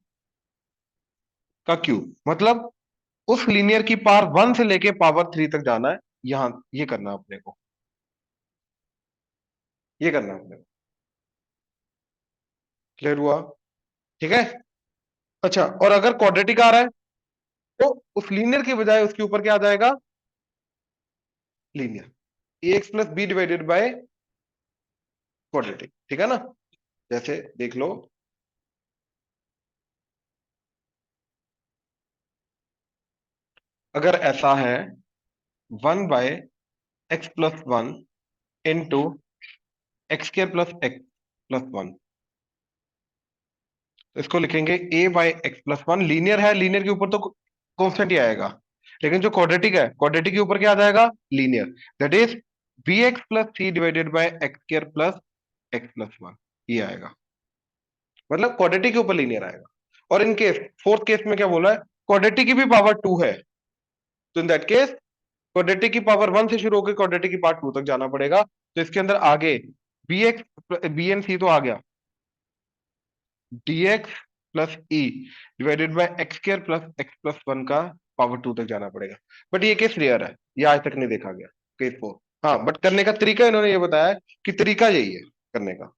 का क्यूब। मतलब उस लीनियर की पावर 1 से लेके पावर 3 तक जाना है, यहां ये करना है अपने को, ये करना है अपने को। क्लियर हुआ? ठीक है। अच्छा, और अगर क्वाड्रेटिक आ रहा है तो उस लीनियर की बजाय उसके ऊपर क्या आ जाएगा, linear, a x plus b divided by quadratic, ठीक है ना। जैसे देख लो, अगर ऐसा है 1 by X plus one into X square plus x plus one, तो इसको लिखेंगे A by X plus one, linear है, लीनियर के ऊपर तो कॉन्स्टेंट ही आएगा, लेकिन जो क्वाड्रेटिक है, क्वाड्रेटिक के ऊपर क्या आ जाएगा, linear, that is b x plus c divided by x square plus x plus one, ये आएगा। मतलब क्वाड्रेटिक के ऊपर लीनियर आएगा। और इन केस फोर्थ केस में क्या बोला है, क्वाड्रेटिक की भी पावर 2 है, तो इन दैट केस क्वाड्रेटिक की पावर 1 से शुरू होकर क्वाड्रेटिक की पावर 2 तक जाना पड़ेगा। तो इसके अंदर आगे b x b and c तो आ गया, dx plus e divided by x square plus x plus one का पावर 2 तक जाना पड़ेगा। बट ये केस रेयर है, ये आज तक नहीं देखा गया, केस 4। हाँ, बट करने का तरीका इन्होंने ये बताया है कि तरीका यही है करने का,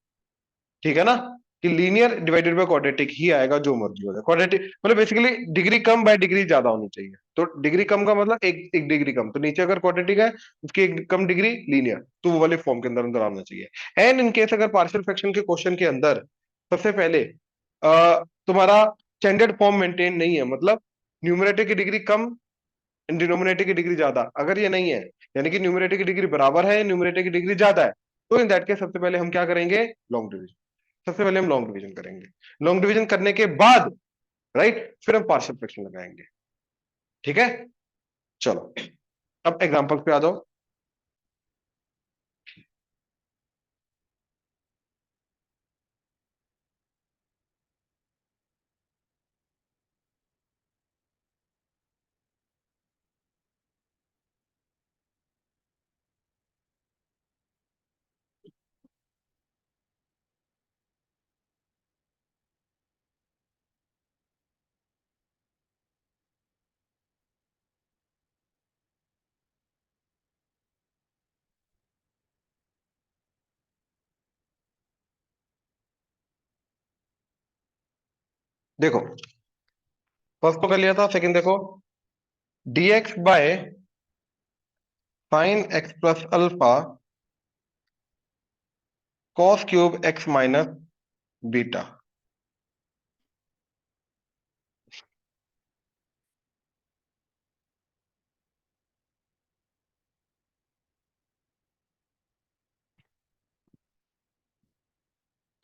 ठीक है ना, कि लीनियर डिवाइडेड बाय क्वाड्रेटिक ही आएगा, जो मर्जी हो जाए क्वाड्रेटिक, मतलब basically degree come by degree ज्यादा होनी चाहिए। तो डिग्री कम का मतलब एक एक डिग्री कम, तो नीचे अगर क्वाड्रेटिक है उसकी एक कम डिग्री लीनियर, तो वो वाले फॉर्म के अंदर अंदर आना चाहिए। एंड इन केस अगर पार्शियल फ्रैक्शन के क्वेश्चन के अंदर सबसे पहले तुम्हारा स्टैंडर्ड फॉर्म मेंटेन नहीं है, मतलब न्यूमरेटर की डिग्री कम डिनोमिनेटर की डिग्री ज्यादा, अगर ये नहीं है, यानी कि न्यूमरेटर की डिग्री बराबर है, न्यूमरेटर की डिग्री ज्यादा है, तो इन दैट केस सबसे पहले हम क्या करेंगे, लॉन्ग डिवीजन। सबसे पहले हम लॉन्ग डिवीजन करेंगे, लॉन्ग डिवीजन करने के बाद, राइट, फिर हम पार्शियल फ्रैक्शन लगाएंगे, ठीक है। चलो, अब एग्जांपल पे आ जाओ। देखो फर्स्ट तो कर लिया था, सेकंड देखो, dx by sine x plus alpha cos cube x minus beta.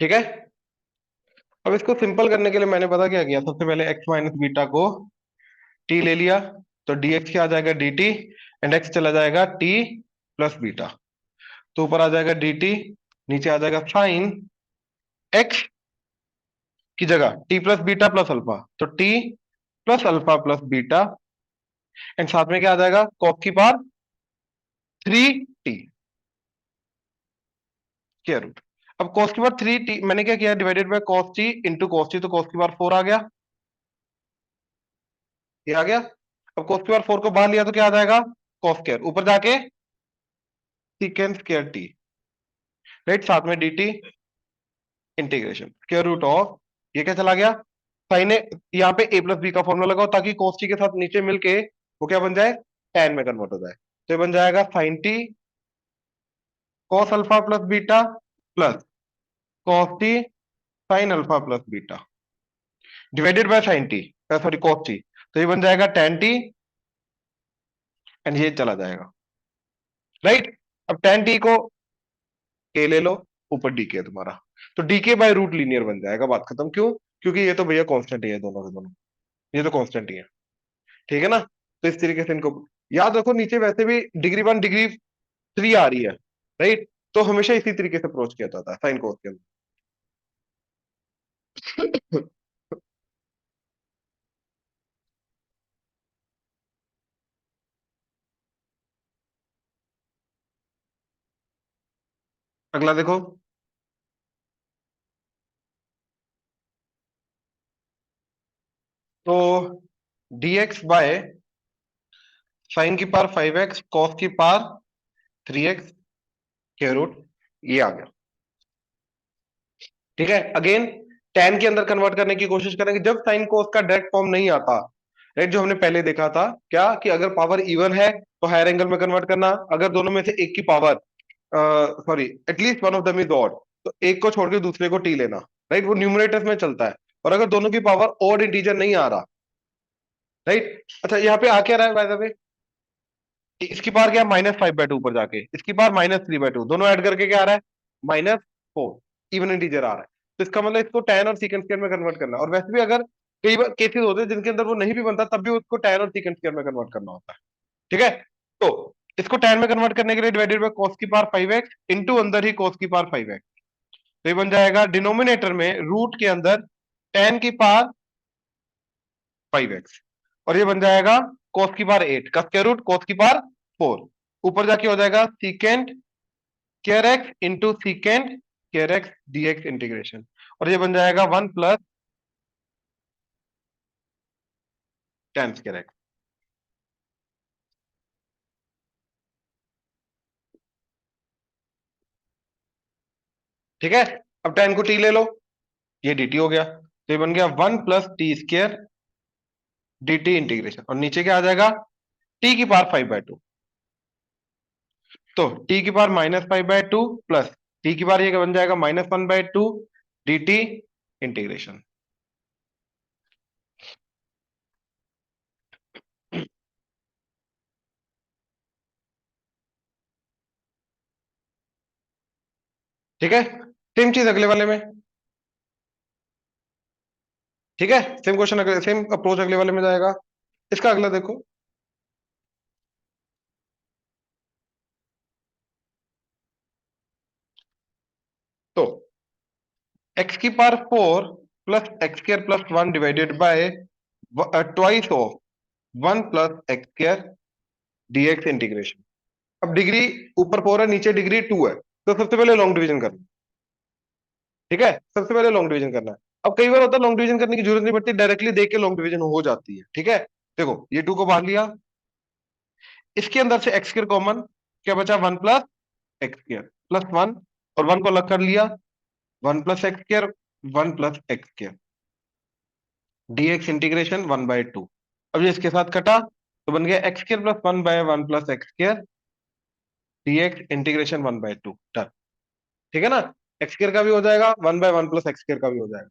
ठीक है, अब इसको सिंपल करने के लिए मैंने पता क्या किया, सबसे पहले एक्स माइनस बीटा को टी ले लिया, तो dx क्या आ जाएगा dt, एंड x चला जाएगा t प्लस बीटा, तो ऊपर आ जाएगा dt, नीचे आ जाएगा साइन x की जगह t plus beta plus alpha, तो t plus alpha plus beta, and साथ में क्या आ जाएगा cos की पावर 3t स्क्वायर रूट। अब cos की पावर 3t मैंने क्या किया, divided by cos t into cos t, तो cos की पावर 4 आ गया, ये आ गया। अब cos की पावर 4 को बाहर लिया तो क्या आ जाएगा cos स्क्वायर, ऊपर जाके secant स्क्वायर t, राइट, साथ में dt integration square root of, ये क्या चला गया साइन ए, यहाँ पे a प्लस बी का फॉर्मूला लगाओ ताकि cos t के साथ नीचे मिलके वो क्या बन जाए, tan में कन्वर्ट हो जाए, तो ये बन जाएगा sine t cos alpha plus beta plus cos t sine alpha plus beta divided by sine t, sorry cos t, तो ये बन जाएगा tan t, एंड ये चला जाएगा, राइट। अब tan t को k ले लो, ऊपर dk है तुम्हारा, तो dk बाय रूट लीनियर बन जाएगा, बात खत्म। क्यों? क्योंकि ये तो भैया कांस्टेंट ही है, दोनों के दोनों, ये तो कांस्टेंट ही है, ठीक है ना। तो इस तरीके से इनको याद रखो, नीचे वैसे भी डिग्री 1 डिग्री 3 आ रही है, राइट, तो हमेशा इसी तरीके से अप्रोच किया जाता है साइन कोस के अंदर। अगला देखो, तो dx बाय साइन की पावर 5x कॉस की पावर 3x के रूट, ये आ गया, ठीक है। अगेन tan के अंदर कन्वर्ट करने की कोशिश करेंगे जब साइन कोस का डायरेक्ट फॉर्म नहीं आता, राइट, जो हमने पहले देखा था क्या, कि अगर पावर इवन है तो हायर एंगल में कन्वर्ट करना, अगर दोनों में से एक की power, sorry at least one of them is odd, तो एक को छोड़ के दूसरे को टी लेना, राइट, वो न्यूमरेटर्स में चलता है, और अगर दोनों की पावर ऑड इंटीजर नहीं आ रहा, राइट। अच्छा यहाँ पे आ क्या रहा है बाय द वे, इसकी पावर क्या, -5/2 ऊपर जाके, इसकी पावर -3/2, दोनों ऐड करके क्या आ रहा है, -4, इवन इंटीजर आ रहा है, तो इसका मतलब इसको tan और सीकेंट स्क्वायर में कन्वर्ट करना है। और वैसे भी अगर कई बार केसेस होते हैं जिनके अंदर वो नहीं भी बनता, तब भी उसको tan और सीकेंट स्क्वायर में कन्वर्ट करना होता है, ठीक है। तो इसको tan में कन्वर्ट करने के लिए डिवाइडेड बाय cos की पावर 5x इंटू अंदर ही cos की पावर 5x, तो ये बन जाएगा डिनोमिनेटर में रूट के अंदर tan की पावर 5x, और ये बन जाएगा cos की पावर 8 का स्क्वायर रूट cos की पावर 4, ऊपर जाके हो जाएगा secant square x into secant square x dx integration, और ये बन जाएगा 1 प्लस tan स्क्वायर एक्स, ठीक है। अब tan को t ले लो, ये dt हो गया, तो ये बन गया 1 plus T square dt integration, और नीचे क्या आ जाएगा t की पावर 5/2, तो t की पावर -5/2 प्लस t की पावर ये बन जाएगा -1/2 dt इंटीग्रेशन, ठीक है। सेम चीज अगले वाले में, ठीक है, सेम क्वेश्चन अगले, सेम अप्रोच अगले वाले में जाएगा। इसका अगला देखो, तो एक्स की power 4 plus x square plus 1 divided by twice of 1 plus x square dx integration. अब डिग्री ऊपर 4 है, नीचे डिग्री 2 है, तो सबसे पहले लॉन्ग डिवीजन करना, ठीक है, सबसे पहले लॉन्ग डिवीजन करना है। अब कई बार होता है लॉन्ग डिवीजन करने की जरूरत नहीं पड़ती, डायरेक्टली देख के लॉन्ग डिवीजन हो जाती है, ठीक है। देखो ये 2 को बाहर लिया, इसके अंदर से एक्स स्क्र कॉमन, क्या बचा 1 प्लस एक्स स्क्र प्लस 1, और 1 को अलग कर लिया, 1 plus x square 1 plus x square, dx integration 1/2। अब ये इसके साथ कटा तो बन गया x square plus 1/1 plus x square dx integration 1/2। Done. ठीक है ना। एक्स स्क्र का भी हो जाएगा, 1/1 प्लस एक्स स्क्र का भी हो जाएगा।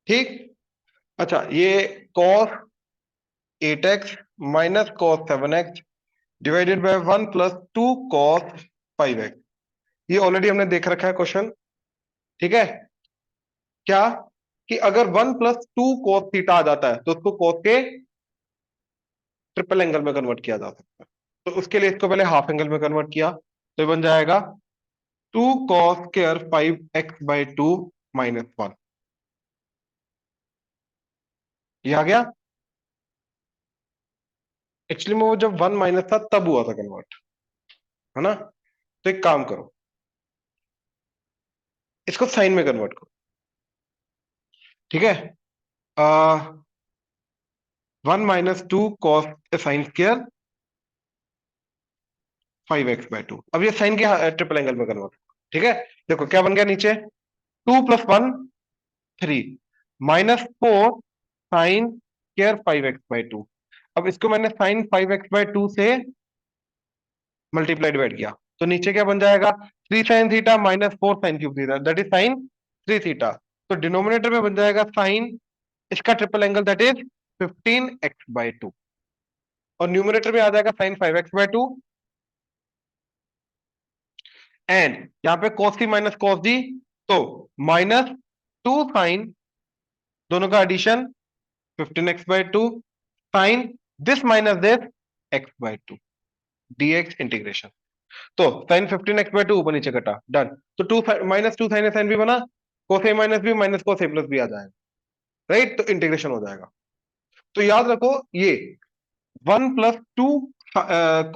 ठीक। अच्छा, ये cos 8x minus cos 7x divided by 1 plus 2 cos 5x, ये ऑलरेडी हमने देख रखा है क्वेश्चन। ठीक है। क्या कि अगर 1 प्लस 2 cos थीटा आ जाता है तो उसको cos के ट्रिपल एंगल में कन्वर्ट किया जा सकता है। तो उसके लिए इसको पहले हाफ एंगल में कन्वर्ट किया तो ये बन जाएगा 2 cos स्क्वायर 5x/2 -1। ये आ गया। एक्चुअली में वो जब 1 माइनस था तब हुआ था कन्वर्ट, है ना। तो एक काम करो, इसको साइन में कन्वर्ट करो। ठीक है। आ, 1 - 2 cos साइन स्क्वायर 5x/2। अब ये साइन के ट्रिपल एंगल में कन्वर्ट। ठीक है। देखो क्या बन गया नीचे, 2 + 1 3 -4 साइन स्क्वायर 5x/2। अब इसको मैंने साइन 5x/2 से मल्टीप्लाई डिवाइड किया तो नीचे क्या बन जाएगा, 3 sin theta -4 sin³ theta that is sin 3 theta. तो डिनोमिनेटर में बन जाएगा साइन इसका triple angle that is 15x/2, और न्यूमिनेटर में आ जाएगा साइन 5x/2। एंड यहां पे cos c minus cos d, तो -2 sin, दोनों का addition 15x/2 sine this minus this x/2 dx integration. तो साइन 15x/2 ऊपर नीचे कटा, डन। तो -2 साइन ए साइन भी बना, cos a minus B minus cos a plus B आ जाएगा, राइट। तो इंटीग्रेशन हो जाएगा। तो याद रखो ये 1 + 2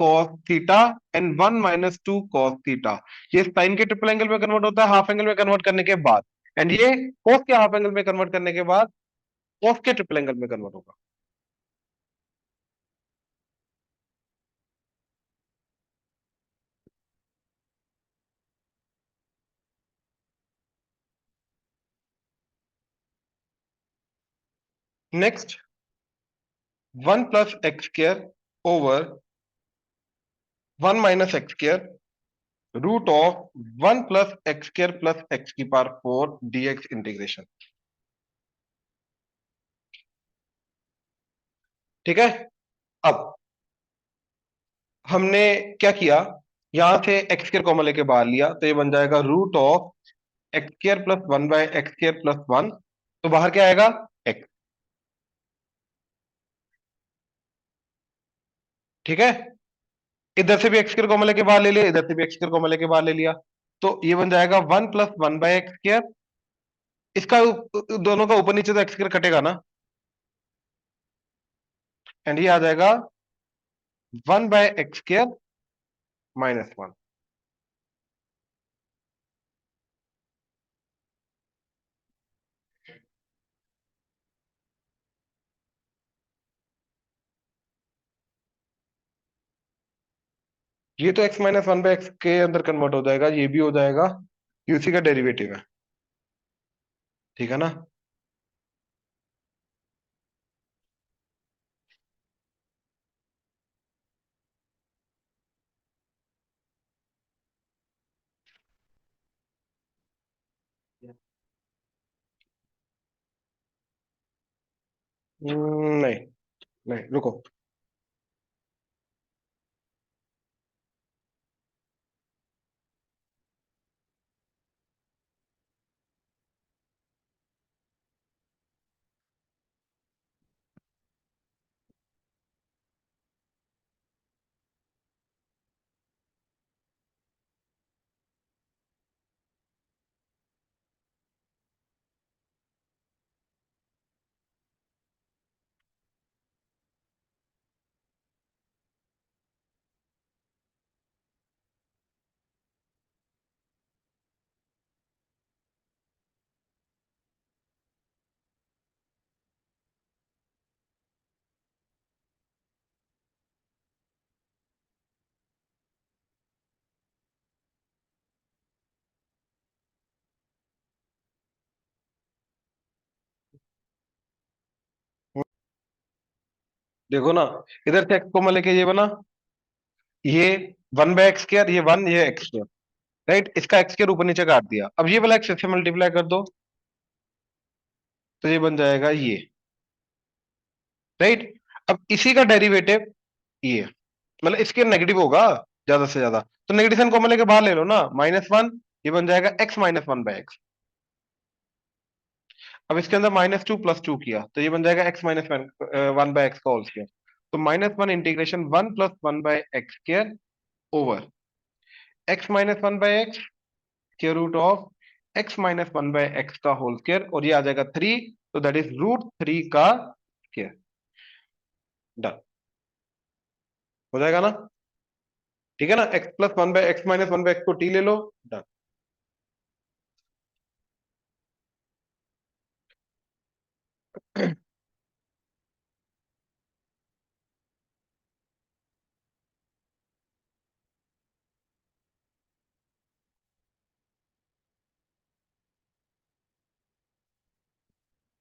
cos theta and 1 - 2 cos theta, ये साइन के ट्रिपल एंगल में कन्वर्ट होता है हाफ एंगल में कन्वर्ट करने के बाद, एंड ये cos के हाफ एंगल में कन्वर्ट करने के बाद cos के ट्रिपल एंगल में कन्वर्ट होगा। Next, 1 + x² over 1 - x² root of 1 + x² + x⁴ dx integration. ठीक है। अब हमने क्या किया, यहां से x² कॉमन लेके बाहर लिया तो ये बन जाएगा रूट ऑफ x² + 1/x² + 1। तो बाहर क्या आएगा, x। ठीक है। इधर से भी x² कॉमन लेके बाहर ले लिया, इधर से भी x² कॉमन लेके बाहर ले लिया, तो ये बन जाएगा 1 + 1/x²। इसका दोनों का ऊपर नीचे तो x² कटेगा ना, एंड ये आ जाएगा 1/x² -1। ये तो x - 1/x के अंदर कन्वर्ट हो जाएगा, ये भी हो जाएगा, ये उसी का डेरिवेटिव है। ठीक है ना। नहीं, नहीं रुको। देखो ना, इधर से एक्स को लेके ये बना, ये 1/x², ये 1, ये x², राइट। इसका x² ऊपर नीचे काट दिया, अब ये वाला एक्स से मल्टीप्लाई कर दो, तो ये बन जाएगा ये, राइट। अब इसी का डेरिवेटिव ये, मतलब इसके नेगेटिव होगा ज्यादा से ज्यादा, तो नेगेटिव साइन कॉमन लेके बाहर ले लो ना, -1, ये बन जाएगा x-1/x। अब इसके अंदर -2 +2 किया, तो ये बन जाएगा x-1/x का होल स्क्वायर। तो -1 integration 1 + 1/x² over x-1/x √of x-1/x का होल स्क्वायर, और ये आ जाएगा 3, तो दैट इज √3 का स्क्वायर। डन हो जाएगा ना, ठीक है ना। x+1/x-1/x को t ले लो, डन।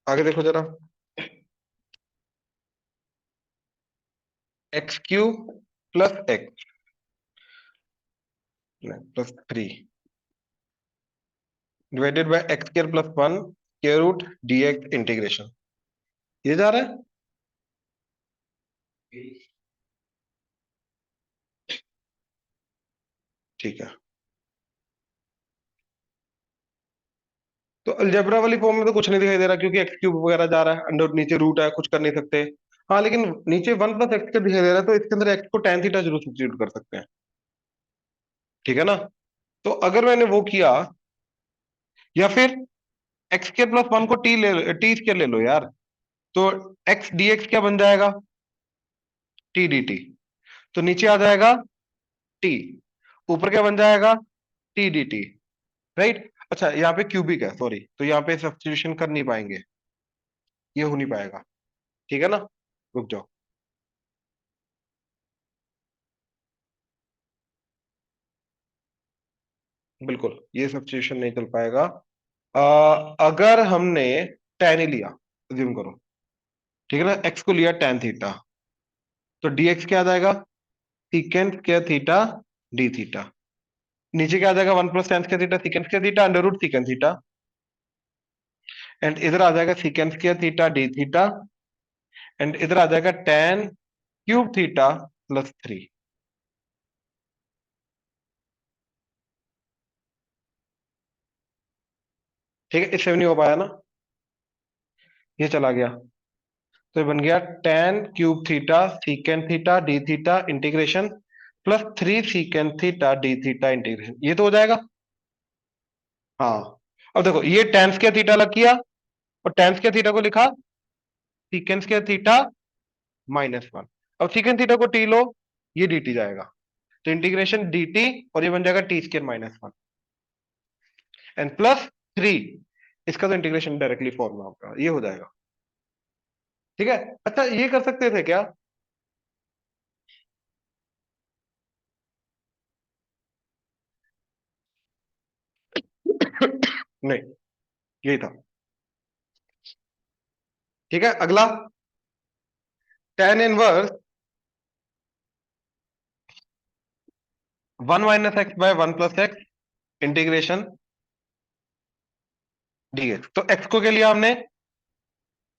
आगे देखो जरा, x³ + x +3 divided by x² + 1 के रूट dx इंटीग्रेशन, ये जा रहा है। ठीक है, तो अलजेब्रा वाली फॉर्म में तो कुछ नहीं दिखाई दे रहा, क्योंकि x³ वगैरह जा रहा है, अंडर नीचे रूट है, कुछ कर नहीं सकते। हाँ, लेकिन नीचे 1 + x दिखाई दे रहा है, तो इसके अंदर x को tan थीटा जरूर सब्स्टिट्यूट कर सकते हैं, ठीक है ना। तो अगर मैंने वो किया, या फिर x² + 1 को t² ले लो यार, तो x dx क्या बन जाएगा, t dt। तो नीचे आ जाएगा t, ऊपर क्या बन जाएगा, t dt, राइट। अच्छा, यहाँ पे क्यूबिक है, सॉरी, तो यहाँ पे सब्स्टिट्यूशन कर नहीं पाएंगे, ये हो नहीं पाएगा, ठीक है ना। रुक जाओ, बिल्कुल ये सब्स्टिट्यूशन नहीं चल पाएगा। अगर हमने tan ही लिया, अज्यूम करो, ठीक है ना, x को लिया tan थीटा, तो dx क्या आ जाएगा, secant square theta d theta. नीचे क्या आ जाएगा, 1 + tan square theta secant square theta under root secant theta, and इधर आ जाएगा secant square theta d theta, and इधर आ जाएगा tan³ थीटा +3। ठीक है, इससे भी नहीं हो पाया ना, ये चला गया, तो ये बन गया tan³ theta secant theta d theta integration +3 secant theta d theta integration, ये तो हो जाएगा। हाँ, अब देखो, ये tan स्क्वायर थीटा अलग किया, और tan स्क्वायर थीटा को लिखा सीकेंट स्क्वायर थीटा -1। अब सीकेंट थीटा को टी लो, ये dt जाएगा, तो इंटीग्रेशन dt, और ये बन जाएगा t² -1 एंड +3, इसका तो इंटीग्रेशन डायरेक्टली फॉर्मूला होगा, ये हो जाएगा, ठीक है। अच्छा, ये कर सकते थे क्या, नहीं, यही था, ठीक है। अगला, tan inverse 1 - x/1 + x integration dx, तो x को क्या लिया हमने,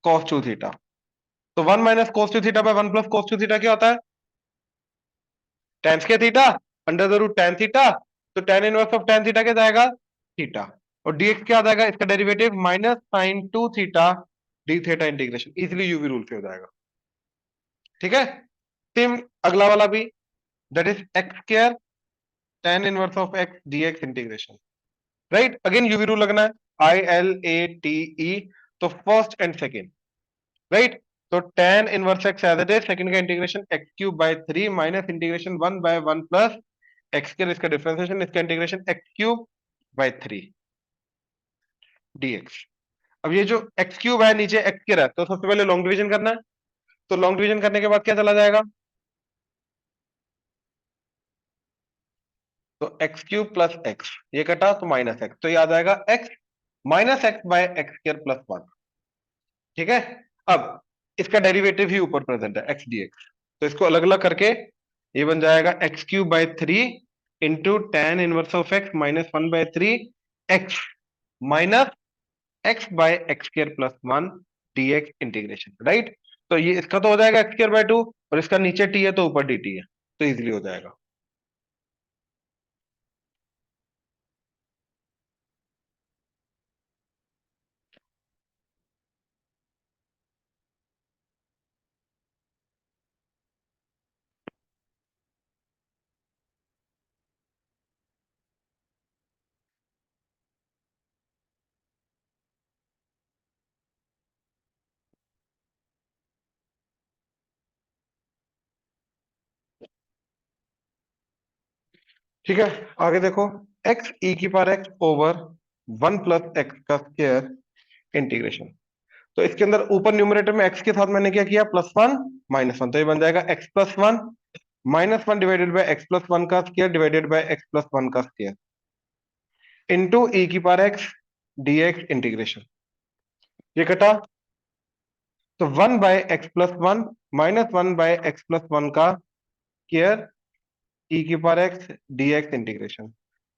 cos2 थीटा, तो 1 - cos2 theta by 1 + cos2 theta क्या होता है, tan square theta under the root tan theta, तो tan inverse of tan theta क्या जाएगा, थीटा, और dx क्या आ जाएगा, इसका derivative -sin2 theta d theta integration, easily UV rule से हो जाएगा, ठीक है। सेम अगला वाला भी, that is x² tan inverse of x dx integration, right. Again UV rule लगना है, ILATE, तो फर्स्ट एंड सेकेंड, राइट। तो tan inverse x as it is, second का integration x³/3 minus integration 1/1 plus x², इसका differentiation, इसका integration x³/3 dx। अब ये जो x³ है, नीचे x² है, तो सबसे पहले लॉन्ग डिवीजन करना है, तो लॉन्ग डिवीजन करने के बाद क्या चला जाएगा, तो x³ + x, ये कटा तो -x, तो ये आ जाएगा x - x/x² + 1, ठीक है। अब इसका डेरिवेटिव ही ऊपर प्रेजेंट है, एक्स dx। तो इसको अलग अलग करके ये बन जाएगा x³/3 into tan inverse of x -1/3 x minus x/x² + 1 dx integration, right. तो ये इसका तो हो जाएगा x²/2 और इसका नीचे t है तो ऊपर dt है, तो इजीली हो जाएगा। ठीक है, आगे देखो, x e⁻x over 1 + x² integration. तो इसके अंदर ऊपर न्यूमरेटर में x के साथ मैंने क्या किया, +1 -1, तो ये बन जाएगा x+1 -1 डिवाइडेड बाय x+1 का स्क्वायर डिवाइडेड बाय x+1 का square into e⁻x dx integration. ये कटा तो 1/x+1 -1/x+1 का स्क्वायर e⁻x dx इंटीग्रेशन।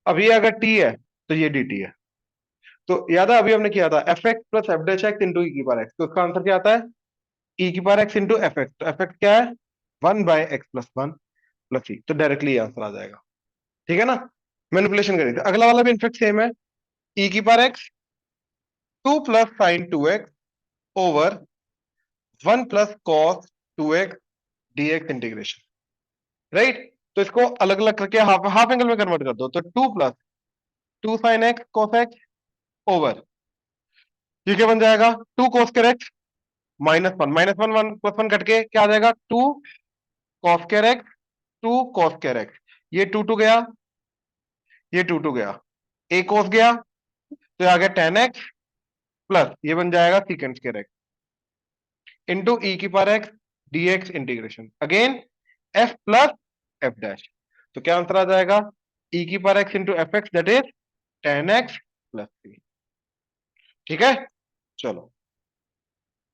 अब ये अगर t है तो ये dt है। तो याद है अभी हमने किया था fx + f'(x) इंटू e⁻x, तो इसका आंसर क्या आता है, e⁻x इंटू fx। तो fx क्या है, 1/x+1 + e, तो डायरेक्टली ये आंसर आ जाएगा। ठीक है ना, मैनिपुलेशन करी थी। अगला वाला भी इनफेक्ट सेम है, e⁻x 2 + sin2x over 1 + cos2x dx integration, right. तो इसको अलग अलग करके हाफ हाफ एंगल में कन्वर्ट कर दो, तो 2 + 2 sin x cos x over, ये क्या बन जाएगा, 2 cos x -1 -1 1 कट के क्या आ जाएगा, 2 cos x 2 cos x, ये 2 गया, ये 2 गया, एक cos गया, तो ये आ गया tan x प्लस ये बन जाएगा secant x into e⁻x dx integration, again f plus f dash. तो क्या आंसर आ जाएगा, e⁻x into F x that is tan x + c। ठीक है, चलो।